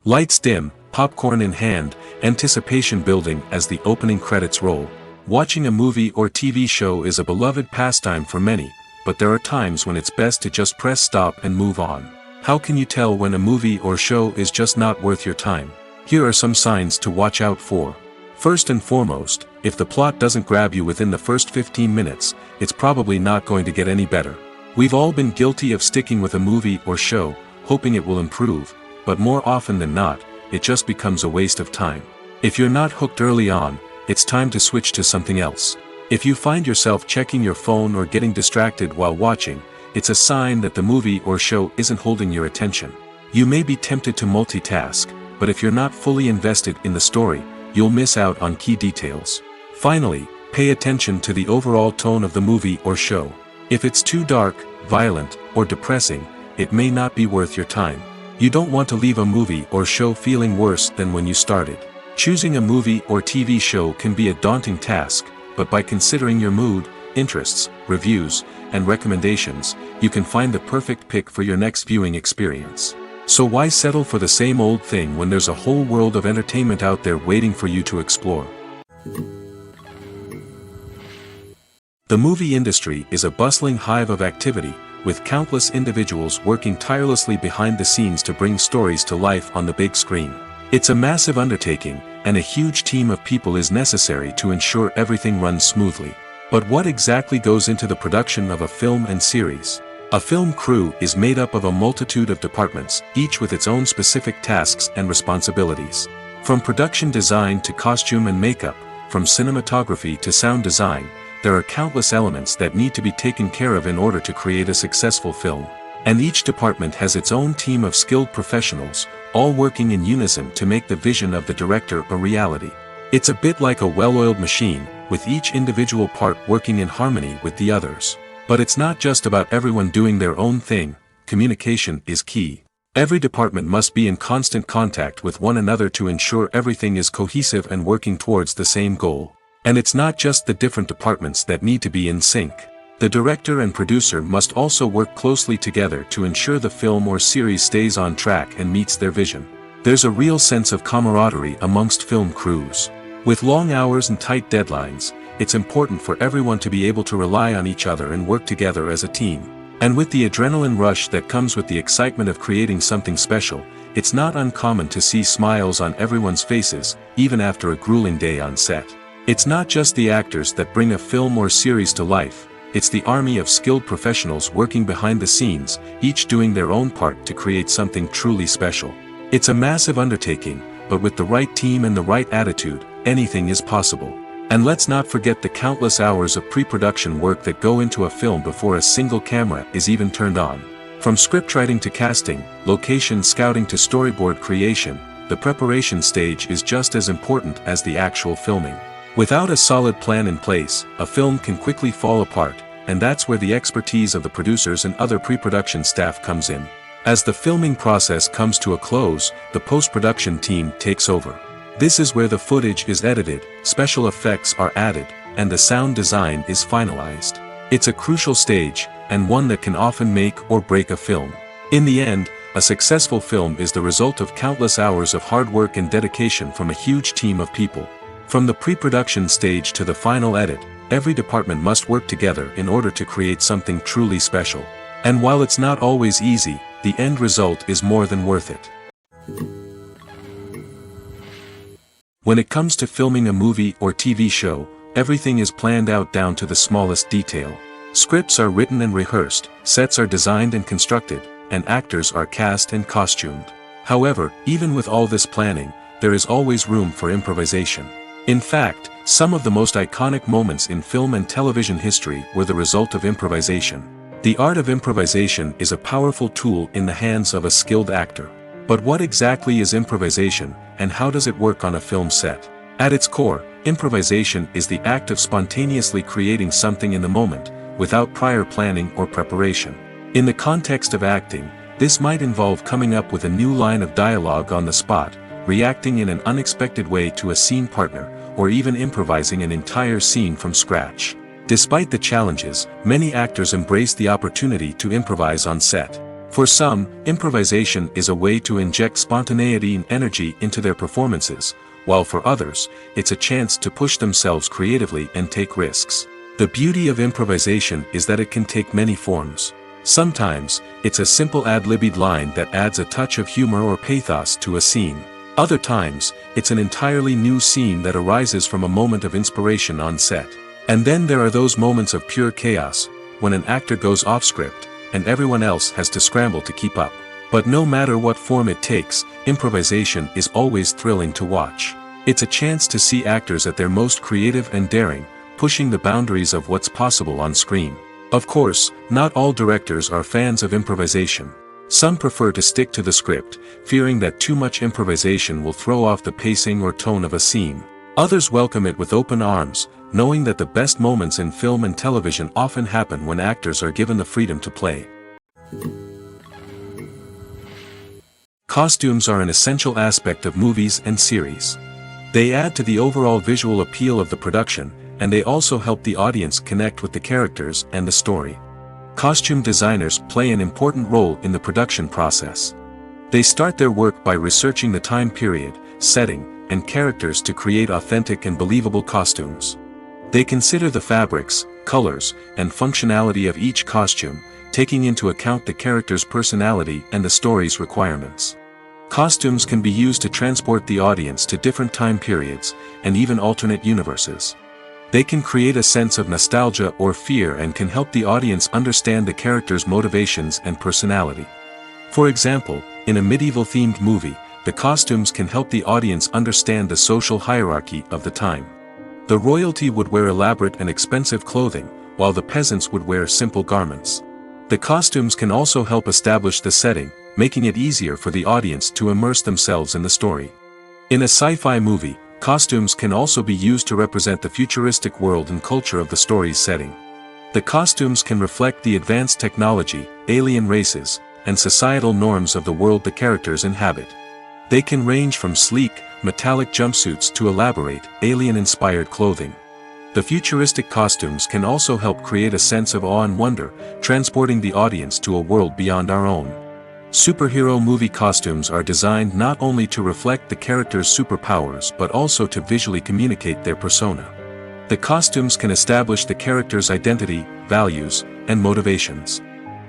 Lights dim, popcorn in hand, anticipation building as the opening credits roll. Watching a movie or TV show is a beloved pastime for many, but there are times when it's best to just press stop and move on. How can you tell when a movie or show is just not worth your time? Here are some signs to watch out for. First and foremost, if the plot doesn't grab you within the first 15 minutes, it's probably not going to get any better. We've all been guilty of sticking with a movie or show, hoping it will improve, but more often than not, it just becomes a waste of time. If you're not hooked early on, it's time to switch to something else. If you find yourself checking your phone or getting distracted while watching, it's a sign that the movie or show isn't holding your attention. You may be tempted to multitask, but if you're not fully invested in the story, you'll miss out on key details. Finally, pay attention to the overall tone of the movie or show. If it's too dark, violent, or depressing, it may not be worth your time. You don't want to leave a movie or show feeling worse than when you started. Choosing a movie or TV show can be a daunting task, but by considering your mood, interests, reviews, and recommendations, you can find the perfect pick for your next viewing experience. So why settle for the same old thing when there's a whole world of entertainment out there waiting for you to explore? The movie industry is a bustling hive of activity, with countless individuals working tirelessly behind the scenes to bring stories to life on the big screen. It's a massive undertaking, and a huge team of people is necessary to ensure everything runs smoothly. But what exactly goes into the production of a film and series? A film crew is made up of a multitude of departments, each with its own specific tasks and responsibilities. From production design to costume and makeup, from cinematography to sound design, there are countless elements that need to be taken care of in order to create a successful film. And each department has its own team of skilled professionals, all working in unison to make the vision of the director a reality. It's a bit like a well-oiled machine, with each individual part working in harmony with the others. But it's not just about everyone doing their own thing. Communication is key. Every department must be in constant contact with one another to ensure everything is cohesive and working towards the same goal. And it's not just the different departments that need to be in sync. The director and producer must also work closely together to ensure the film or series stays on track and meets their vision. There's a real sense of camaraderie amongst film crews. With long hours and tight deadlines, it's important for everyone to be able to rely on each other and work together as a team. And with the adrenaline rush that comes with the excitement of creating something special, it's not uncommon to see smiles on everyone's faces, even after a grueling day on set. It's not just the actors that bring a film or series to life, it's the army of skilled professionals working behind the scenes, each doing their own part to create something truly special. It's a massive undertaking, but with the right team and the right attitude, anything is possible. And let's not forget the countless hours of pre-production work that go into a film before a single camera is even turned on. From scriptwriting to casting, location scouting to storyboard creation, the preparation stage is just as important as the actual filming. Without a solid plan in place, a film can quickly fall apart, and that's where the expertise of the producers and other pre-production staff comes in. As the filming process comes to a close, the post-production team takes over. This is where the footage is edited, special effects are added, and the sound design is finalized. It's a crucial stage, and one that can often make or break a film. In the end, a successful film is the result of countless hours of hard work and dedication from a huge team of people. From the pre-production stage to the final edit, every department must work together in order to create something truly special. And while it's not always easy, the end result is more than worth it. When it comes to filming a movie or TV show, everything is planned out down to the smallest detail. Scripts are written and rehearsed, sets are designed and constructed, and actors are cast and costumed. However, even with all this planning, there is always room for improvisation. In fact, some of the most iconic moments in film and television history were the result of improvisation. The art of improvisation is a powerful tool in the hands of a skilled actor. But what exactly is improvisation, and how does it work on a film set? At its core, improvisation is the act of spontaneously creating something in the moment, without prior planning or preparation. In the context of acting, this might involve coming up with a new line of dialogue on the spot, reacting in an unexpected way to a scene partner, or even improvising an entire scene from scratch. Despite the challenges, many actors embrace the opportunity to improvise on set. For some, improvisation is a way to inject spontaneity and energy into their performances, while for others, it's a chance to push themselves creatively and take risks. The beauty of improvisation is that it can take many forms. Sometimes, it's a simple ad-libbed line that adds a touch of humor or pathos to a scene. Other times, it's an entirely new scene that arises from a moment of inspiration on set. And then there are those moments of pure chaos, when an actor goes off script, and everyone else has to scramble to keep up. But no matter what form it takes, improvisation is always thrilling to watch. It's a chance to see actors at their most creative and daring, pushing the boundaries of what's possible on screen. Of course, not all directors are fans of improvisation. Some prefer to stick to the script, fearing that too much improvisation will throw off the pacing or tone of a scene. Others welcome it with open arms, knowing that the best moments in film and television often happen when actors are given the freedom to play. Costumes are an essential aspect of movies and series. They add to the overall visual appeal of the production, and they also help the audience connect with the characters and the story. Costume designers play an important role in the production process. They start their work by researching the time period, setting, and characters to create authentic and believable costumes. They consider the fabrics, colors, and functionality of each costume, taking into account the character's personality and the story's requirements. Costumes can be used to transport the audience to different time periods, and even alternate universes. They can create a sense of nostalgia or fear and can help the audience understand the character's motivations and personality. For example, in a medieval-themed movie, the costumes can help the audience understand the social hierarchy of the time. The royalty would wear elaborate and expensive clothing, while the peasants would wear simple garments. The costumes can also help establish the setting, making it easier for the audience to immerse themselves in the story. In a sci-fi movie, costumes can also be used to represent the futuristic world and culture of the story's setting. The costumes can reflect the advanced technology, alien races, and societal norms of the world the characters inhabit. They can range from sleek, metallic jumpsuits to elaborate, alien-inspired clothing. The futuristic costumes can also help create a sense of awe and wonder, transporting the audience to a world beyond our own. Superhero movie costumes are designed not only to reflect the character's superpowers but also to visually communicate their persona. The costumes can establish the character's identity, values, and motivations.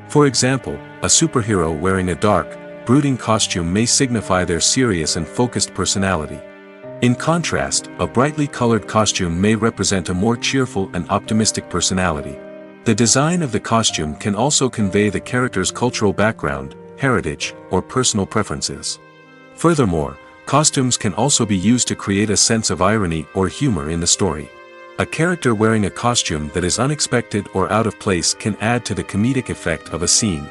For example, a superhero wearing a dark, brooding costume may signify their serious and focused personality. In contrast, a brightly colored costume may represent a more cheerful and optimistic personality. The design of the costume can also convey the character's cultural background, heritage, or personal preferences. Furthermore, costumes can also be used to create a sense of irony or humor in the story. A character wearing a costume that is unexpected or out of place can add to the comedic effect of a scene.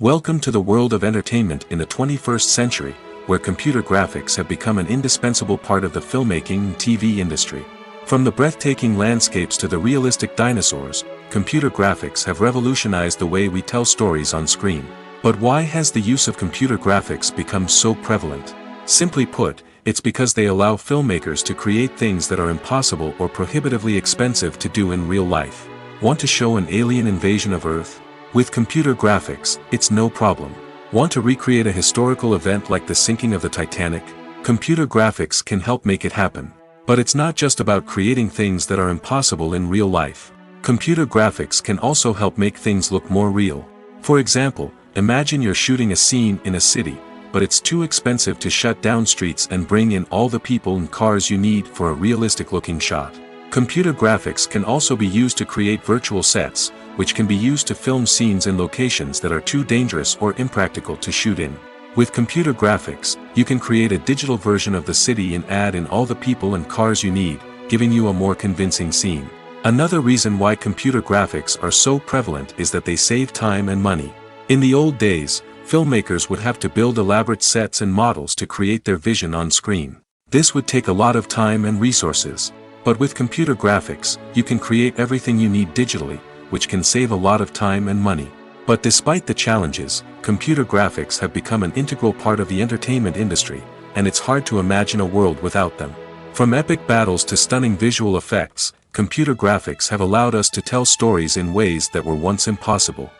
Welcome to the world of entertainment in the 21st century, where computer graphics have become an indispensable part of the filmmaking and TV industry. From the breathtaking landscapes to the realistic dinosaurs, computer graphics have revolutionized the way we tell stories on screen. But why has the use of computer graphics become so prevalent? Simply put, it's because they allow filmmakers to create things that are impossible or prohibitively expensive to do in real life. Want to show an alien invasion of Earth? With computer graphics, it's no problem. Want to recreate a historical event like the sinking of the Titanic? Computer graphics can help make it happen. But it's not just about creating things that are impossible in real life. Computer graphics can also help make things look more real. For example, imagine you're shooting a scene in a city, but it's too expensive to shut down streets and bring in all the people and cars you need for a realistic-looking shot. Computer graphics can also be used to create virtual sets, which can be used to film scenes in locations that are too dangerous or impractical to shoot in. With computer graphics, you can create a digital version of the city and add in all the people and cars you need, giving you a more convincing scene. Another reason why computer graphics are so prevalent is that they save time and money. In the old days, filmmakers would have to build elaborate sets and models to create their vision on screen. This would take a lot of time and resources. But with computer graphics, you can create everything you need digitally, which can save a lot of time and money. But despite the challenges, computer graphics have become an integral part of the entertainment industry, and it's hard to imagine a world without them. From epic battles to stunning visual effects, computer graphics have allowed us to tell stories in ways that were once impossible.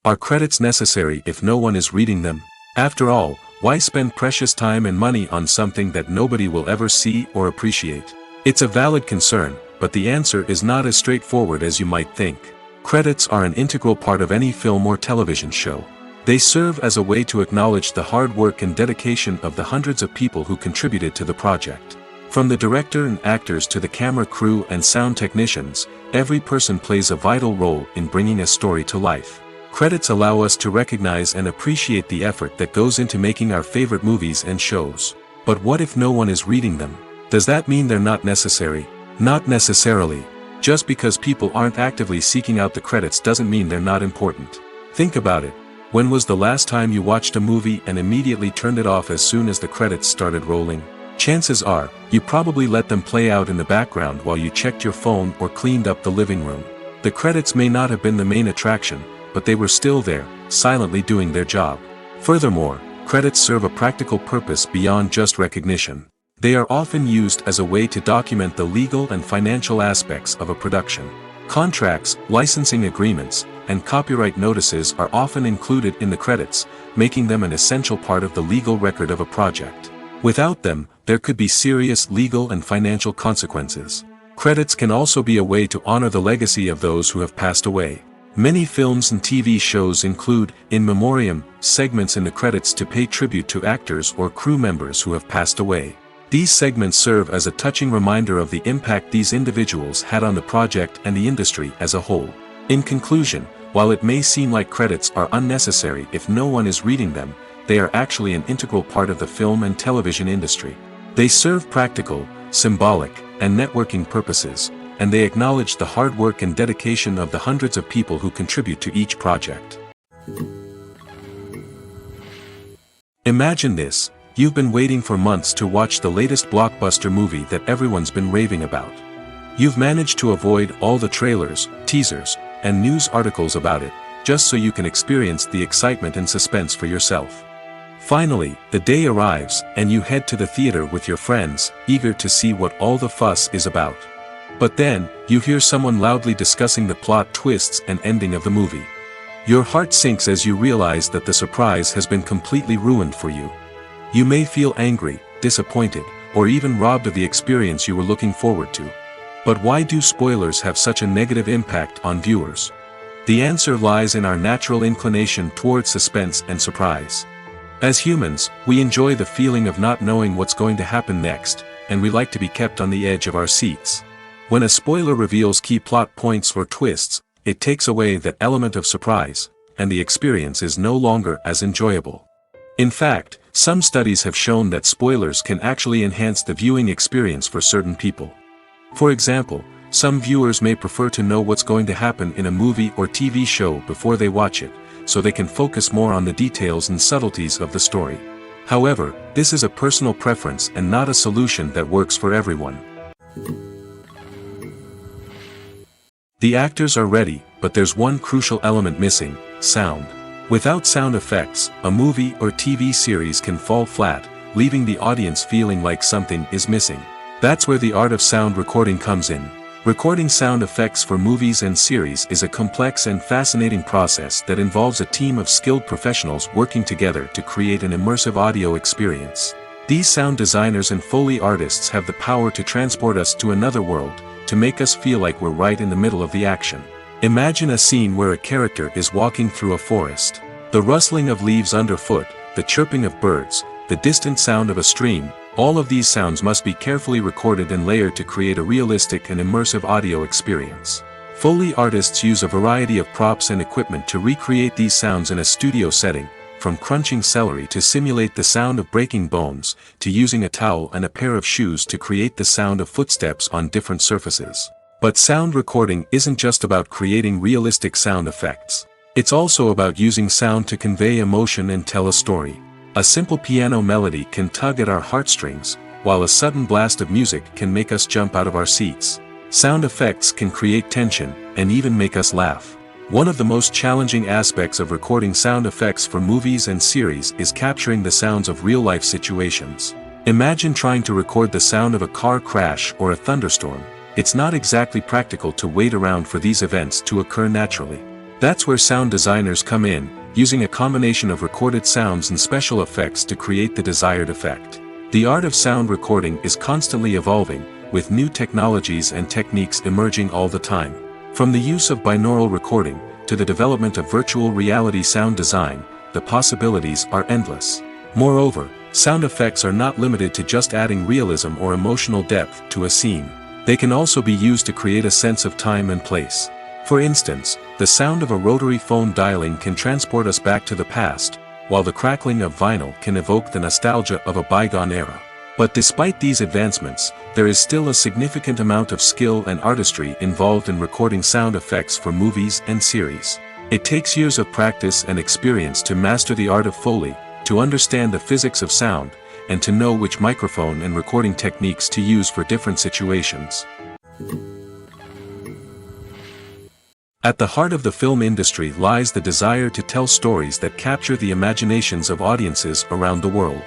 Are credits necessary if no one is reading them? After all, why spend precious time and money on something that nobody will ever see or appreciate? It's a valid concern, but the answer is not as straightforward as you might think. Credits are an integral part of any film or television show. They serve as a way to acknowledge the hard work and dedication of the hundreds of people who contributed to the project. From the director and actors to the camera crew and sound technicians, every person plays a vital role in bringing a story to life. Credits allow us to recognize and appreciate the effort that goes into making our favorite movies and shows. But what if no one is reading them? Does that mean they're not necessary? Not necessarily. Just because people aren't actively seeking out the credits doesn't mean they're not important. Think about it. When was the last time you watched a movie and immediately turned it off as soon as the credits started rolling? Chances are, you probably let them play out in the background while you checked your phone or cleaned up the living room. The credits may not have been the main attraction, but they were still there, silently doing their job. Furthermore, credits serve a practical purpose beyond just recognition. They are often used as a way to document the legal and financial aspects of a production. Contracts, licensing agreements, and copyright notices are often included in the credits, making them an essential part of the legal record of a project. Without them, there could be serious legal and financial consequences. Credits can also be a way to honor the legacy of those who have passed away. Many films and TV shows include, in memoriam, segments in the credits to pay tribute to actors or crew members who have passed away. These segments serve as a touching reminder of the impact these individuals had on the project and the industry as a whole. In conclusion, while it may seem like credits are unnecessary if no one is reading them, they are actually an integral part of the film and television industry. They serve practical, symbolic, and networking purposes, and they acknowledge the hard work and dedication of the hundreds of people who contribute to each project. Imagine this. You've been waiting for months to watch the latest blockbuster movie that everyone's been raving about. You've managed to avoid all the trailers, teasers, and news articles about it, just so you can experience the excitement and suspense for yourself. Finally, the day arrives, and you head to the theater with your friends, eager to see what all the fuss is about. But then, you hear someone loudly discussing the plot twists and ending of the movie. Your heart sinks as you realize that the surprise has been completely ruined for you. You may feel angry, disappointed, or even robbed of the experience you were looking forward to. But why do spoilers have such a negative impact on viewers? The answer lies in our natural inclination towards suspense and surprise. As humans, we enjoy the feeling of not knowing what's going to happen next, and we like to be kept on the edge of our seats. When a spoiler reveals key plot points or twists, it takes away that element of surprise, and the experience is no longer as enjoyable. In fact, some studies have shown that spoilers can actually enhance the viewing experience for certain people. For example, some viewers may prefer to know what's going to happen in a movie or TV show before they watch it, so they can focus more on the details and subtleties of the story. However, this is a personal preference and not a solution that works for everyone. The actors are ready, but there's one crucial element missing: sound. Without sound effects, a movie or TV series can fall flat, leaving the audience feeling like something is missing. That's where the art of sound recording comes in. Recording sound effects for movies and series is a complex and fascinating process that involves a team of skilled professionals working together to create an immersive audio experience. These sound designers and Foley artists have the power to transport us to another world, to make us feel like we're right in the middle of the action. Imagine a scene where a character is walking through a forest. The rustling of leaves underfoot, the chirping of birds, the distant sound of a stream, all of these sounds must be carefully recorded and layered to create a realistic and immersive audio experience. Foley artists use a variety of props and equipment to recreate these sounds in a studio setting, from crunching celery to simulate the sound of breaking bones, to using a towel and a pair of shoes to create the sound of footsteps on different surfaces. But sound recording isn't just about creating realistic sound effects. It's also about using sound to convey emotion and tell a story. A simple piano melody can tug at our heartstrings, while a sudden blast of music can make us jump out of our seats. Sound effects can create tension, and even make us laugh. One of the most challenging aspects of recording sound effects for movies and series is capturing the sounds of real-life situations. Imagine trying to record the sound of a car crash or a thunderstorm. It's not exactly practical to wait around for these events to occur naturally. That's where sound designers come in, using a combination of recorded sounds and special effects to create the desired effect. The art of sound recording is constantly evolving, with new technologies and techniques emerging all the time. From the use of binaural recording, to the development of virtual reality sound design, the possibilities are endless. Moreover, sound effects are not limited to just adding realism or emotional depth to a scene. They can also be used to create a sense of time and place. For instance, the sound of a rotary phone dialing can transport us back to the past, while the crackling of vinyl can evoke the nostalgia of a bygone era. But despite these advancements, there is still a significant amount of skill and artistry involved in recording sound effects for movies and series. It takes years of practice and experience to master the art of Foley, to understand the physics of sound, and to know which microphone and recording techniques to use for different situations. At the heart of the film industry lies the desire to tell stories that capture the imaginations of audiences around the world.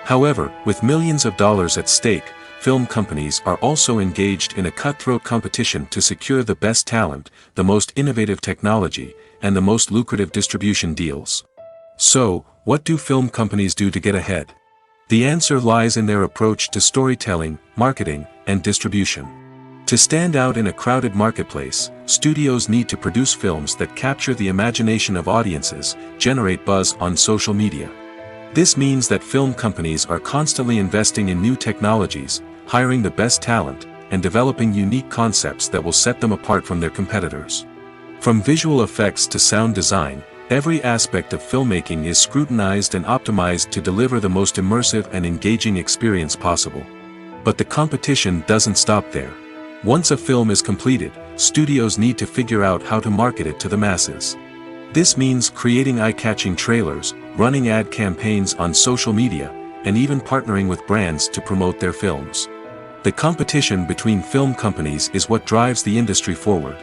However, with millions of dollars at stake, film companies are also engaged in a cutthroat competition to secure the best talent, the most innovative technology, and the most lucrative distribution deals. So, what do film companies do to get ahead? The answer lies in their approach to storytelling, marketing, and distribution. To stand out in a crowded marketplace, studios need to produce films that capture the imagination of audiences, generate buzz on social media. This means that film companies are constantly investing in new technologies, hiring the best talent, and developing unique concepts that will set them apart from their competitors. From visual effects to sound design, every aspect of filmmaking is scrutinized and optimized to deliver the most immersive and engaging experience possible. But the competition doesn't stop there. Once a film is completed, studios need to figure out how to market it to the masses. This means creating eye-catching trailers, running ad campaigns on social media, and even partnering with brands to promote their films. The competition between film companies is what drives the industry forward.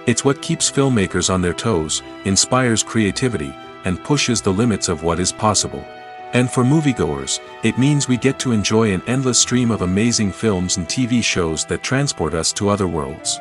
It's what keeps filmmakers on their toes, inspires creativity, and pushes the limits of what is possible. And for moviegoers, it means we get to enjoy an endless stream of amazing films and TV shows that transport us to other worlds.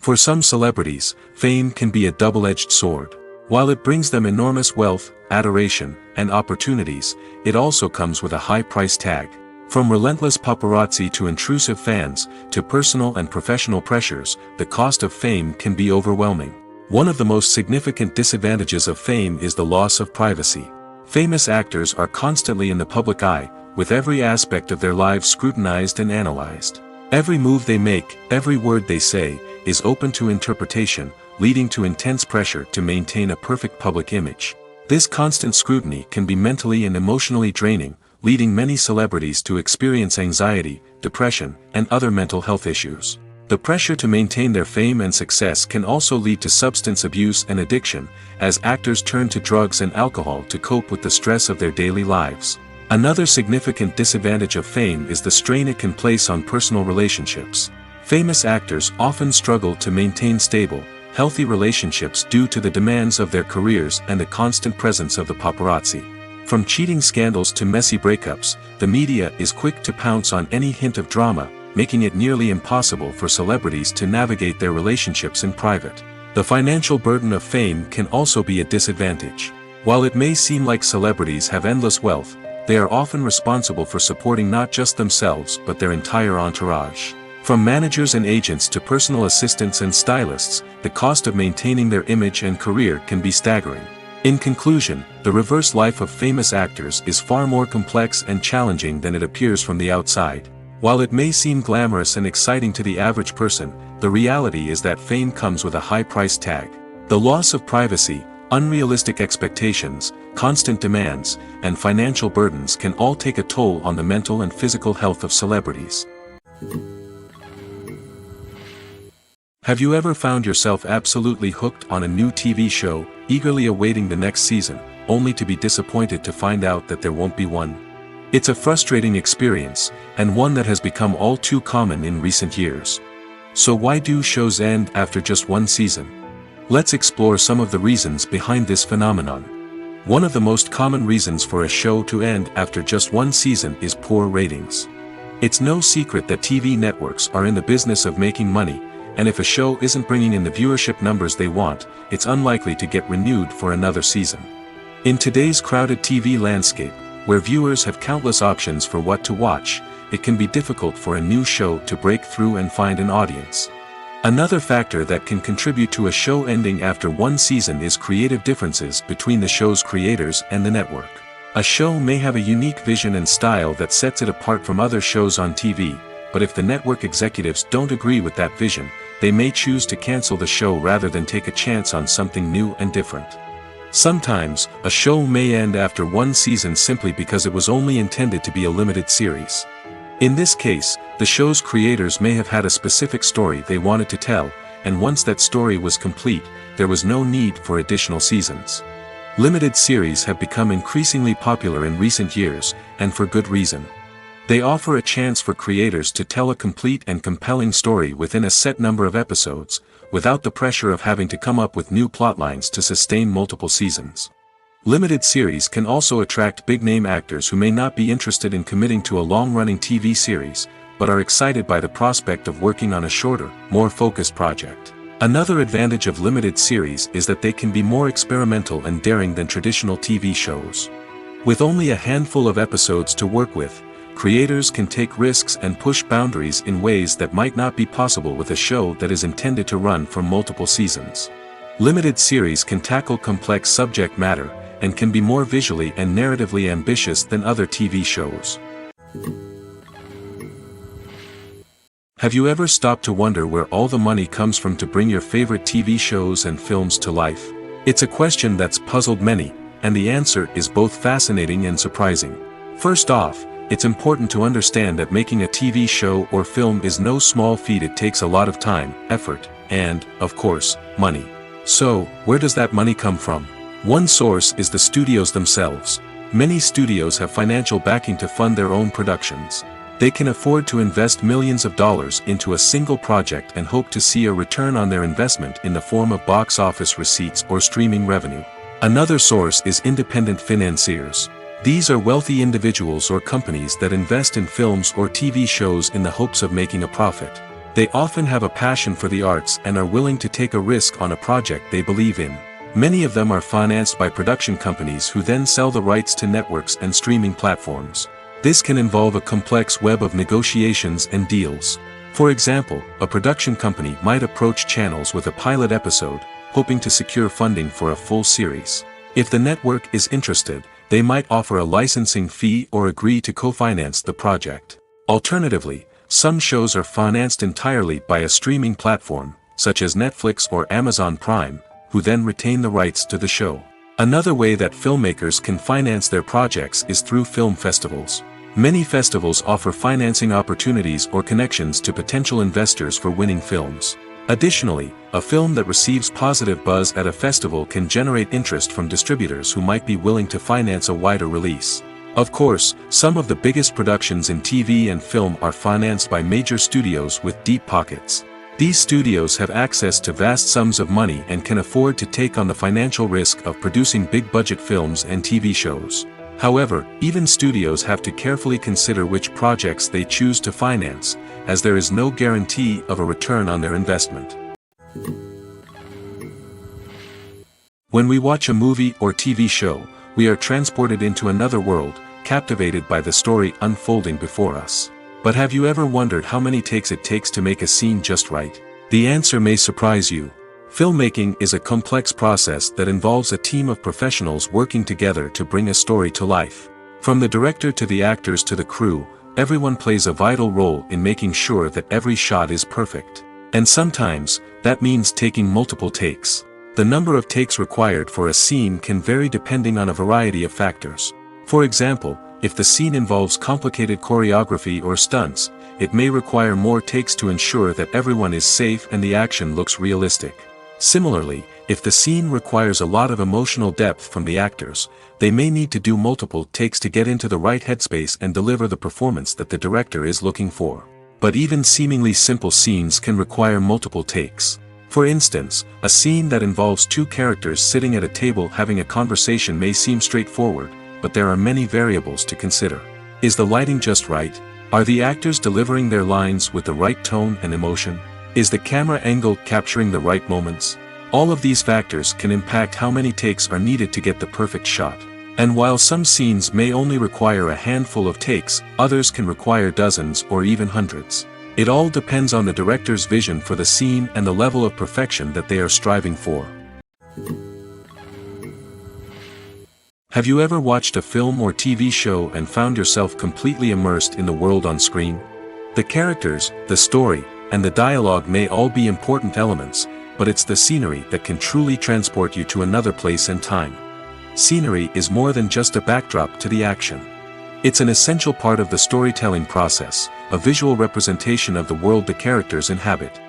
For some celebrities, fame can be a double-edged sword. While it brings them enormous wealth, adoration, and opportunities, it also comes with a high price tag. From relentless paparazzi to intrusive fans, to personal and professional pressures, the cost of fame can be overwhelming. One of the most significant disadvantages of fame is the loss of privacy. Famous actors are constantly in the public eye, with every aspect of their lives scrutinized and analyzed. Every move they make, every word they say, is open to interpretation, leading to intense pressure to maintain a perfect public image. This constant scrutiny can be mentally and emotionally draining, leading many celebrities to experience anxiety, depression, and other mental health issues. The pressure to maintain their fame and success can also lead to substance abuse and addiction, as actors turn to drugs and alcohol to cope with the stress of their daily lives. Another significant disadvantage of fame is the strain it can place on personal relationships. Famous actors often struggle to maintain stable, healthy relationships due to the demands of their careers and the constant presence of the paparazzi. From cheating scandals to messy breakups, the media is quick to pounce on any hint of drama, making it nearly impossible for celebrities to navigate their relationships in private. The financial burden of fame can also be a disadvantage. While it may seem like celebrities have endless wealth, they are often responsible for supporting not just themselves but their entire entourage. From managers and agents to personal assistants and stylists, the cost of maintaining their image and career can be staggering. In conclusion, the reverse life of famous actors is far more complex and challenging than it appears from the outside. While it may seem glamorous and exciting to the average person, the reality is that fame comes with a high price tag. The loss of privacy, unrealistic expectations, constant demands, and financial burdens can all take a toll on the mental and physical health of celebrities. Have you ever found yourself absolutely hooked on a new TV show, eagerly awaiting the next season, only to be disappointed to find out that there won't be one? It's a frustrating experience, and one that has become all too common in recent years. So why do shows end after just one season? Let's explore some of the reasons behind this phenomenon. One of the most common reasons for a show to end after just one season is poor ratings. It's no secret that TV networks are in the business of making money, and if a show isn't bringing in the viewership numbers they want, it's unlikely to get renewed for another season. In today's crowded TV landscape, where viewers have countless options for what to watch, it can be difficult for a new show to break through and find an audience. Another factor that can contribute to a show ending after one season is creative differences between the show's creators and the network. A show may have a unique vision and style that sets it apart from other shows on TV, but if the network executives don't agree with that vision, they may choose to cancel the show rather than take a chance on something new and different. Sometimes, a show may end after one season simply because it was only intended to be a limited series. In this case, the show's creators may have had a specific story they wanted to tell, and once that story was complete, there was no need for additional seasons. Limited series have become increasingly popular in recent years, and for good reason. They offer a chance for creators to tell a complete and compelling story within a set number of episodes, without the pressure of having to come up with new plotlines to sustain multiple seasons. Limited series can also attract big-name actors who may not be interested in committing to a long-running TV series, but are excited by the prospect of working on a shorter, more focused project. Another advantage of limited series is that they can be more experimental and daring than traditional TV shows. With only a handful of episodes to work with, creators can take risks and push boundaries in ways that might not be possible with a show that is intended to run for multiple seasons. Limited series can tackle complex subject matter, and can be more visually and narratively ambitious than other TV shows. Have you ever stopped to wonder where all the money comes from to bring your favorite TV shows and films to life? It's a question that's puzzled many, and the answer is both fascinating and surprising. First off, it's important to understand that making a TV show or film is no small feat. It takes a lot of time, effort, and, of course, money. So, where does that money come from? One source is the studios themselves. Many studios have financial backing to fund their own productions. They can afford to invest millions of dollars into a single project and hope to see a return on their investment in the form of box office receipts or streaming revenue. Another source is independent financiers. These are wealthy individuals or companies that invest in films or TV shows in the hopes of making a profit. They often have a passion for the arts and are willing to take a risk on a project they believe in. Many of them are financed by production companies who then sell the rights to networks and streaming platforms. This can involve a complex web of negotiations and deals. For example, a production company might approach channels with a pilot episode, hoping to secure funding for a full series. If the network is interested, they might offer a licensing fee or agree to co-finance the project. Alternatively, some shows are financed entirely by a streaming platform, such as Netflix or Amazon Prime, who then retain the rights to the show. Another way that filmmakers can finance their projects is through film festivals. Many festivals offer financing opportunities or connections to potential investors for winning films. Additionally, a film that receives positive buzz at a festival can generate interest from distributors who might be willing to finance a wider release. Of course, some of the biggest productions in TV and film are financed by major studios with deep pockets. These studios have access to vast sums of money and can afford to take on the financial risk of producing big-budget films and TV shows. However, even studios have to carefully consider which projects they choose to finance, as there is no guarantee of a return on their investment. When we watch a movie or TV show, we are transported into another world, captivated by the story unfolding before us. But have you ever wondered how many takes it takes to make a scene just right? The answer may surprise you. Filmmaking is a complex process that involves a team of professionals working together to bring a story to life. From the director to the actors to the crew, everyone plays a vital role in making sure that every shot is perfect. And sometimes, that means taking multiple takes. The number of takes required for a scene can vary depending on a variety of factors. For example, if the scene involves complicated choreography or stunts, it may require more takes to ensure that everyone is safe and the action looks realistic. Similarly, if the scene requires a lot of emotional depth from the actors, they may need to do multiple takes to get into the right headspace and deliver the performance that the director is looking for. But even seemingly simple scenes can require multiple takes. For instance, a scene that involves two characters sitting at a table having a conversation may seem straightforward, but there are many variables to consider. Is the lighting just right? Are the actors delivering their lines with the right tone and emotion? Is the camera angle capturing the right moments? All of these factors can impact how many takes are needed to get the perfect shot. And while some scenes may only require a handful of takes, others can require dozens or even hundreds. It all depends on the director's vision for the scene and the level of perfection that they are striving for. Have you ever watched a film or TV show and found yourself completely immersed in the world on screen? The characters, the story, and the dialogue may all be important elements, but it's the scenery that can truly transport you to another place and time. Scenery is more than just a backdrop to the action. It's an essential part of the storytelling process, a visual representation of the world the characters inhabit.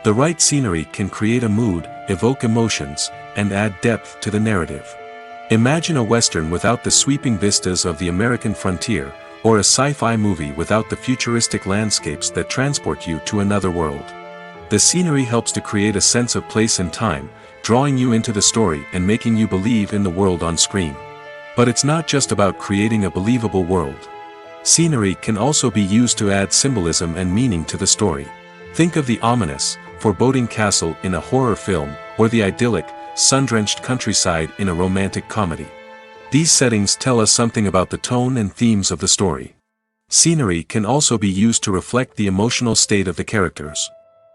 The right scenery can create a mood, evoke emotions, and add depth to the narrative. Imagine a Western without the sweeping vistas of the American frontier, or a sci-fi movie without the futuristic landscapes that transport you to another world. The scenery helps to create a sense of place and time, drawing you into the story and making you believe in the world on screen. But it's not just about creating a believable world. Scenery can also be used to add symbolism and meaning to the story. Think of the ominous, foreboding castle in a horror film, or the idyllic, sun-drenched countryside in a romantic comedy. These settings tell us something about the tone and themes of the story. Scenery can also be used to reflect the emotional state of the characters.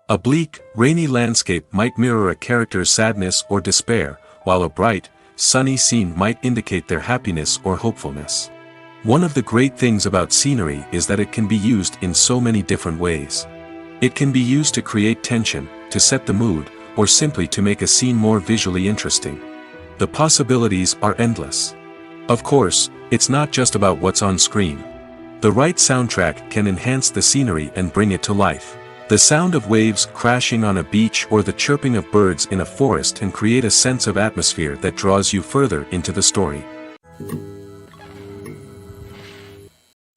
A bleak, rainy landscape might mirror a character's sadness or despair, while a bright, sunny scene might indicate their happiness or hopefulness. One of the great things about scenery is that it can be used in so many different ways. It can be used to create tension, to set the mood, or simply to make a scene more visually interesting. The possibilities are endless. Of course, it's not just about what's on screen. The right soundtrack can enhance the scenery and bring it to life. The sound of waves crashing on a beach or the chirping of birds in a forest can create a sense of atmosphere that draws you further into the story.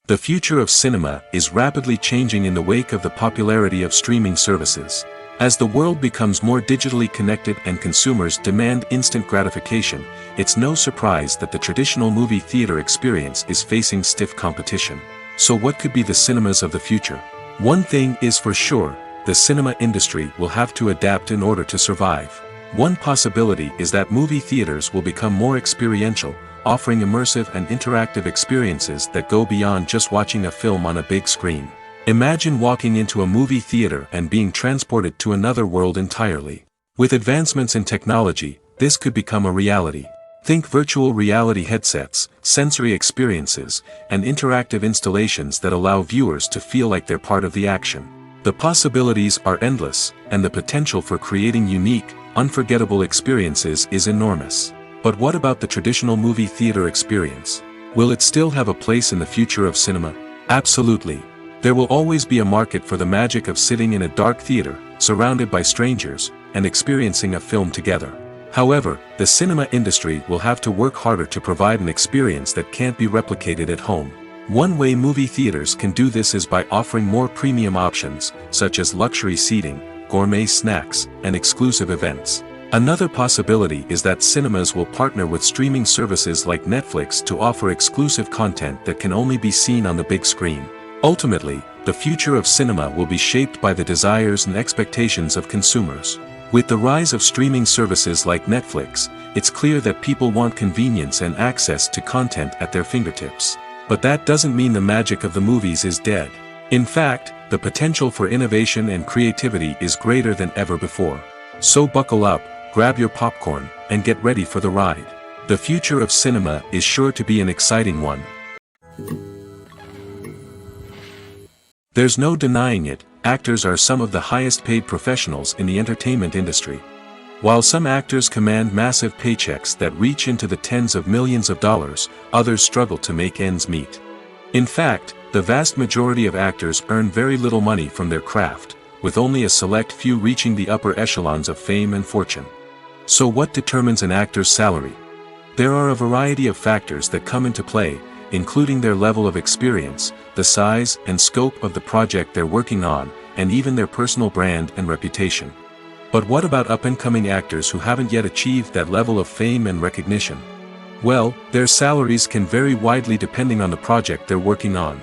The future of cinema is rapidly changing in the wake of the popularity of streaming services. As the world becomes more digitally connected and consumers demand instant gratification, it's no surprise that the traditional movie theater experience is facing stiff competition. So what could be the cinemas of the future? One thing is for sure, the cinema industry will have to adapt in order to survive. One possibility is that movie theaters will become more experiential, offering immersive and interactive experiences that go beyond just watching a film on a big screen. Imagine walking into a movie theater and being transported to another world entirely. With advancements in technology, this could become a reality. Think virtual reality headsets, sensory experiences, and interactive installations that allow viewers to feel like they're part of the action. The possibilities are endless, and the potential for creating unique, unforgettable experiences is enormous. But what about the traditional movie theater experience? Will it still have a place in the future of cinema? Absolutely. There will always be a market for the magic of sitting in a dark theater, surrounded by strangers, and experiencing a film together. However, the cinema industry will have to work harder to provide an experience that can't be replicated at home. One way movie theaters can do this is by offering more premium options, such as luxury seating, gourmet snacks, and exclusive events. Another possibility is that cinemas will partner with streaming services like Netflix to offer exclusive content that can only be seen on the big screen. Ultimately, the future of cinema will be shaped by the desires and expectations of consumers. With the rise of streaming services like Netflix, it's clear that people want convenience and access to content at their fingertips. But that doesn't mean the magic of the movies is dead. In fact, the potential for innovation and creativity is greater than ever before. So buckle up, grab your popcorn, and get ready for the ride. The future of cinema is sure to be an exciting one. There's no denying it, actors are some of the highest paid professionals in the entertainment industry. While some actors command massive paychecks that reach into the tens of millions of dollars, others struggle to make ends meet. In fact, the vast majority of actors earn very little money from their craft, with only a select few reaching the upper echelons of fame and fortune. So what determines an actor's salary? There are a variety of factors that come into play, including their level of experience, the size and scope of the project they're working on, and even their personal brand and reputation. But what about up-and-coming actors who haven't yet achieved that level of fame and recognition? Well, their salaries can vary widely depending on the project they're working on.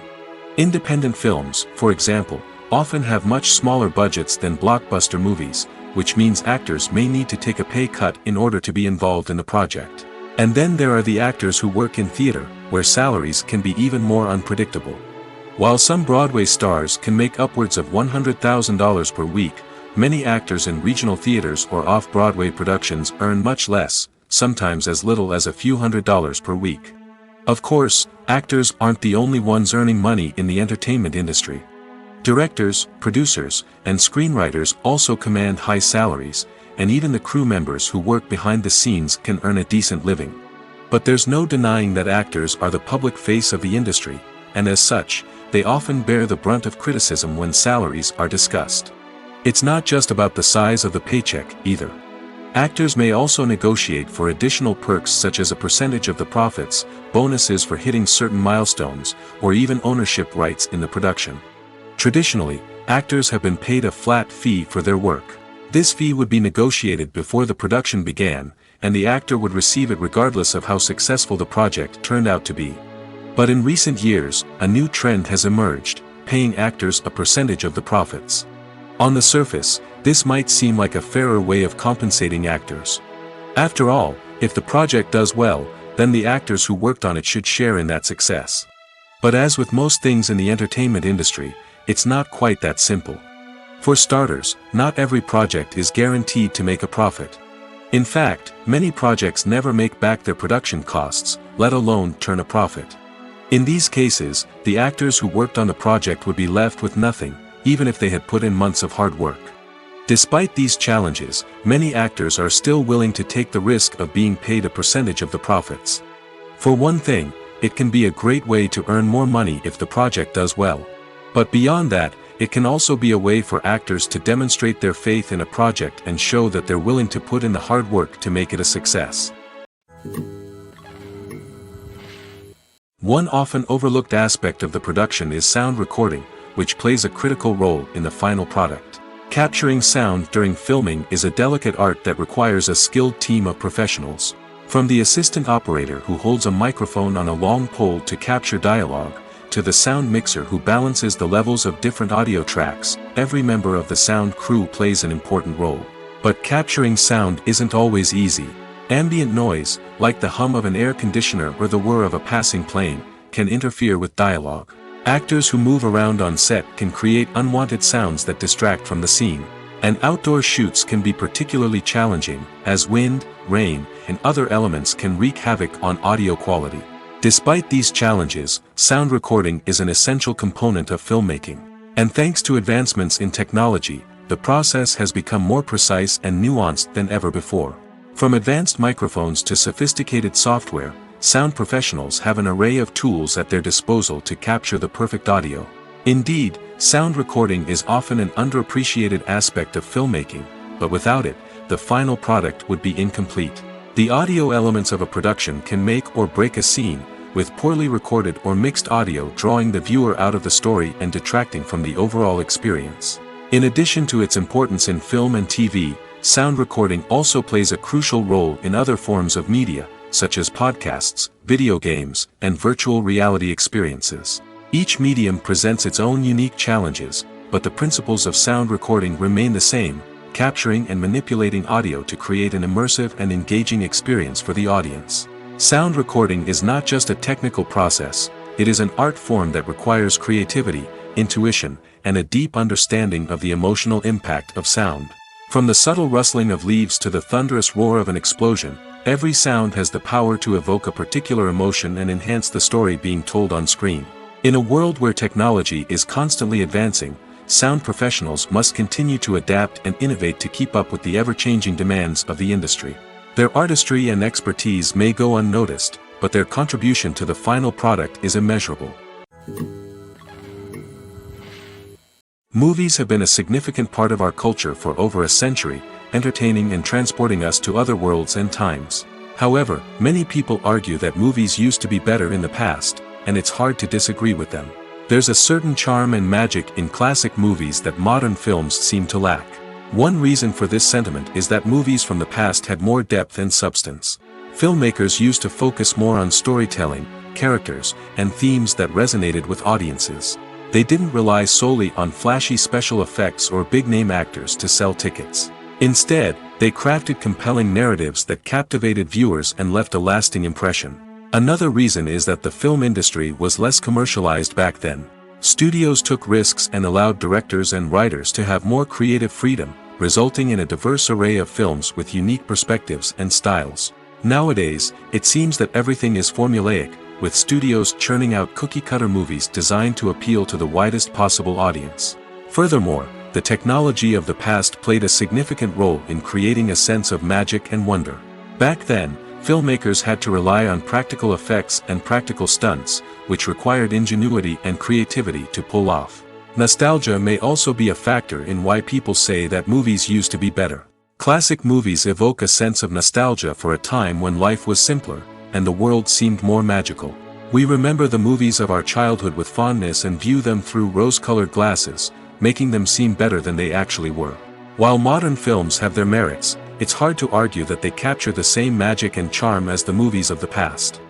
Independent films, for example, often have much smaller budgets than blockbuster movies, which means actors may need to take a pay cut in order to be involved in the project. And then there are the actors who work in theater, where salaries can be even more unpredictable. While some Broadway stars can make upwards of $100,000 per week, many actors in regional theaters or off-Broadway productions earn much less, sometimes as little as a few $100s per week. Of course, actors aren't the only ones earning money in the entertainment industry. Directors, producers, and screenwriters also command high salaries, and even the crew members who work behind the scenes can earn a decent living. But there's no denying that actors are the public face of the industry, and as such, they often bear the brunt of criticism when salaries are discussed. It's not just about the size of the paycheck, either. Actors may also negotiate for additional perks such as a percentage of the profits, bonuses for hitting certain milestones, or even ownership rights in the production. Traditionally, actors have been paid a flat fee for their work. This fee would be negotiated before the production began, and the actor would receive it regardless of how successful the project turned out to be. But in recent years, a new trend has emerged, paying actors a percentage of the profits. On the surface, this might seem like a fairer way of compensating actors. After all, if the project does well, then the actors who worked on it should share in that success. But as with most things in the entertainment industry, it's not quite that simple. For starters, not every project is guaranteed to make a profit. In fact, many projects never make back their production costs, let alone turn a profit. In these cases, the actors who worked on the project would be left with nothing, even if they had put in months of hard work. Despite these challenges, many actors are still willing to take the risk of being paid a percentage of the profits. For one thing, it can be a great way to earn more money if the project does well. But beyond that, it can also be a way for actors to demonstrate their faith in a project and show that they're willing to put in the hard work to make it a success. One often overlooked aspect of the production is sound recording, which plays a critical role in the final product. Capturing sound during filming is a delicate art that requires a skilled team of professionals. From the assistant operator who holds a microphone on a long pole to capture dialogue, to the sound mixer who balances the levels of different audio tracks, every member of the sound crew plays an important role. But capturing sound isn't always easy. Ambient noise, like the hum of an air conditioner or the whir of a passing plane, can interfere with dialogue. Actors who move around on set can create unwanted sounds that distract from the scene. And outdoor shoots can be particularly challenging, as wind, rain, and other elements can wreak havoc on audio quality. Despite these challenges, sound recording is an essential component of filmmaking. And thanks to advancements in technology, the process has become more precise and nuanced than ever before. From advanced microphones to sophisticated software, sound professionals have an array of tools at their disposal to capture the perfect audio. Indeed, sound recording is often an underappreciated aspect of filmmaking, but without it, the final product would be incomplete. The audio elements of a production can make or break a scene, with poorly recorded or mixed audio drawing the viewer out of the story and detracting from the overall experience. In addition to its importance in film and TV, sound recording also plays a crucial role in other forms of media, such as podcasts, video games, and virtual reality experiences. Each medium presents its own unique challenges, but the principles of sound recording remain the same, capturing and manipulating audio to create an immersive and engaging experience for the audience. Sound recording is not just a technical process, it is an art form that requires creativity, intuition, and a deep understanding of the emotional impact of sound. From the subtle rustling of leaves to the thunderous roar of an explosion, every sound has the power to evoke a particular emotion and enhance the story being told on screen. In a world where technology is constantly advancing, sound professionals must continue to adapt and innovate to keep up with the ever-changing demands of the industry. Their artistry and expertise may go unnoticed, but their contribution to the final product is immeasurable. Movies have been a significant part of our culture for over a century, entertaining and transporting us to other worlds and times. However, many people argue that movies used to be better in the past, and it's hard to disagree with them. There's a certain charm and magic in classic movies that modern films seem to lack. One reason for this sentiment is that movies from the past had more depth and substance. Filmmakers used to focus more on storytelling, characters, and themes that resonated with audiences. They didn't rely solely on flashy special effects or big-name actors to sell tickets. Instead, they crafted compelling narratives that captivated viewers and left a lasting impression. Another reason is that the film industry was less commercialized back then. Studios took risks and allowed directors and writers to have more creative freedom, resulting in a diverse array of films with unique perspectives and styles. Nowadays, it seems that everything is formulaic, with studios churning out cookie-cutter movies designed to appeal to the widest possible audience. Furthermore, the technology of the past played a significant role in creating a sense of magic and wonder. Back then, filmmakers had to rely on practical effects and practical stunts, which required ingenuity and creativity to pull off. Nostalgia may also be a factor in why people say that movies used to be better. Classic movies evoke a sense of nostalgia for a time when life was simpler, and the world seemed more magical. We remember the movies of our childhood with fondness and view them through rose-colored glasses, making them seem better than they actually were. While modern films have their merits, it's hard to argue that they capture the same magic and charm as the movies of the past.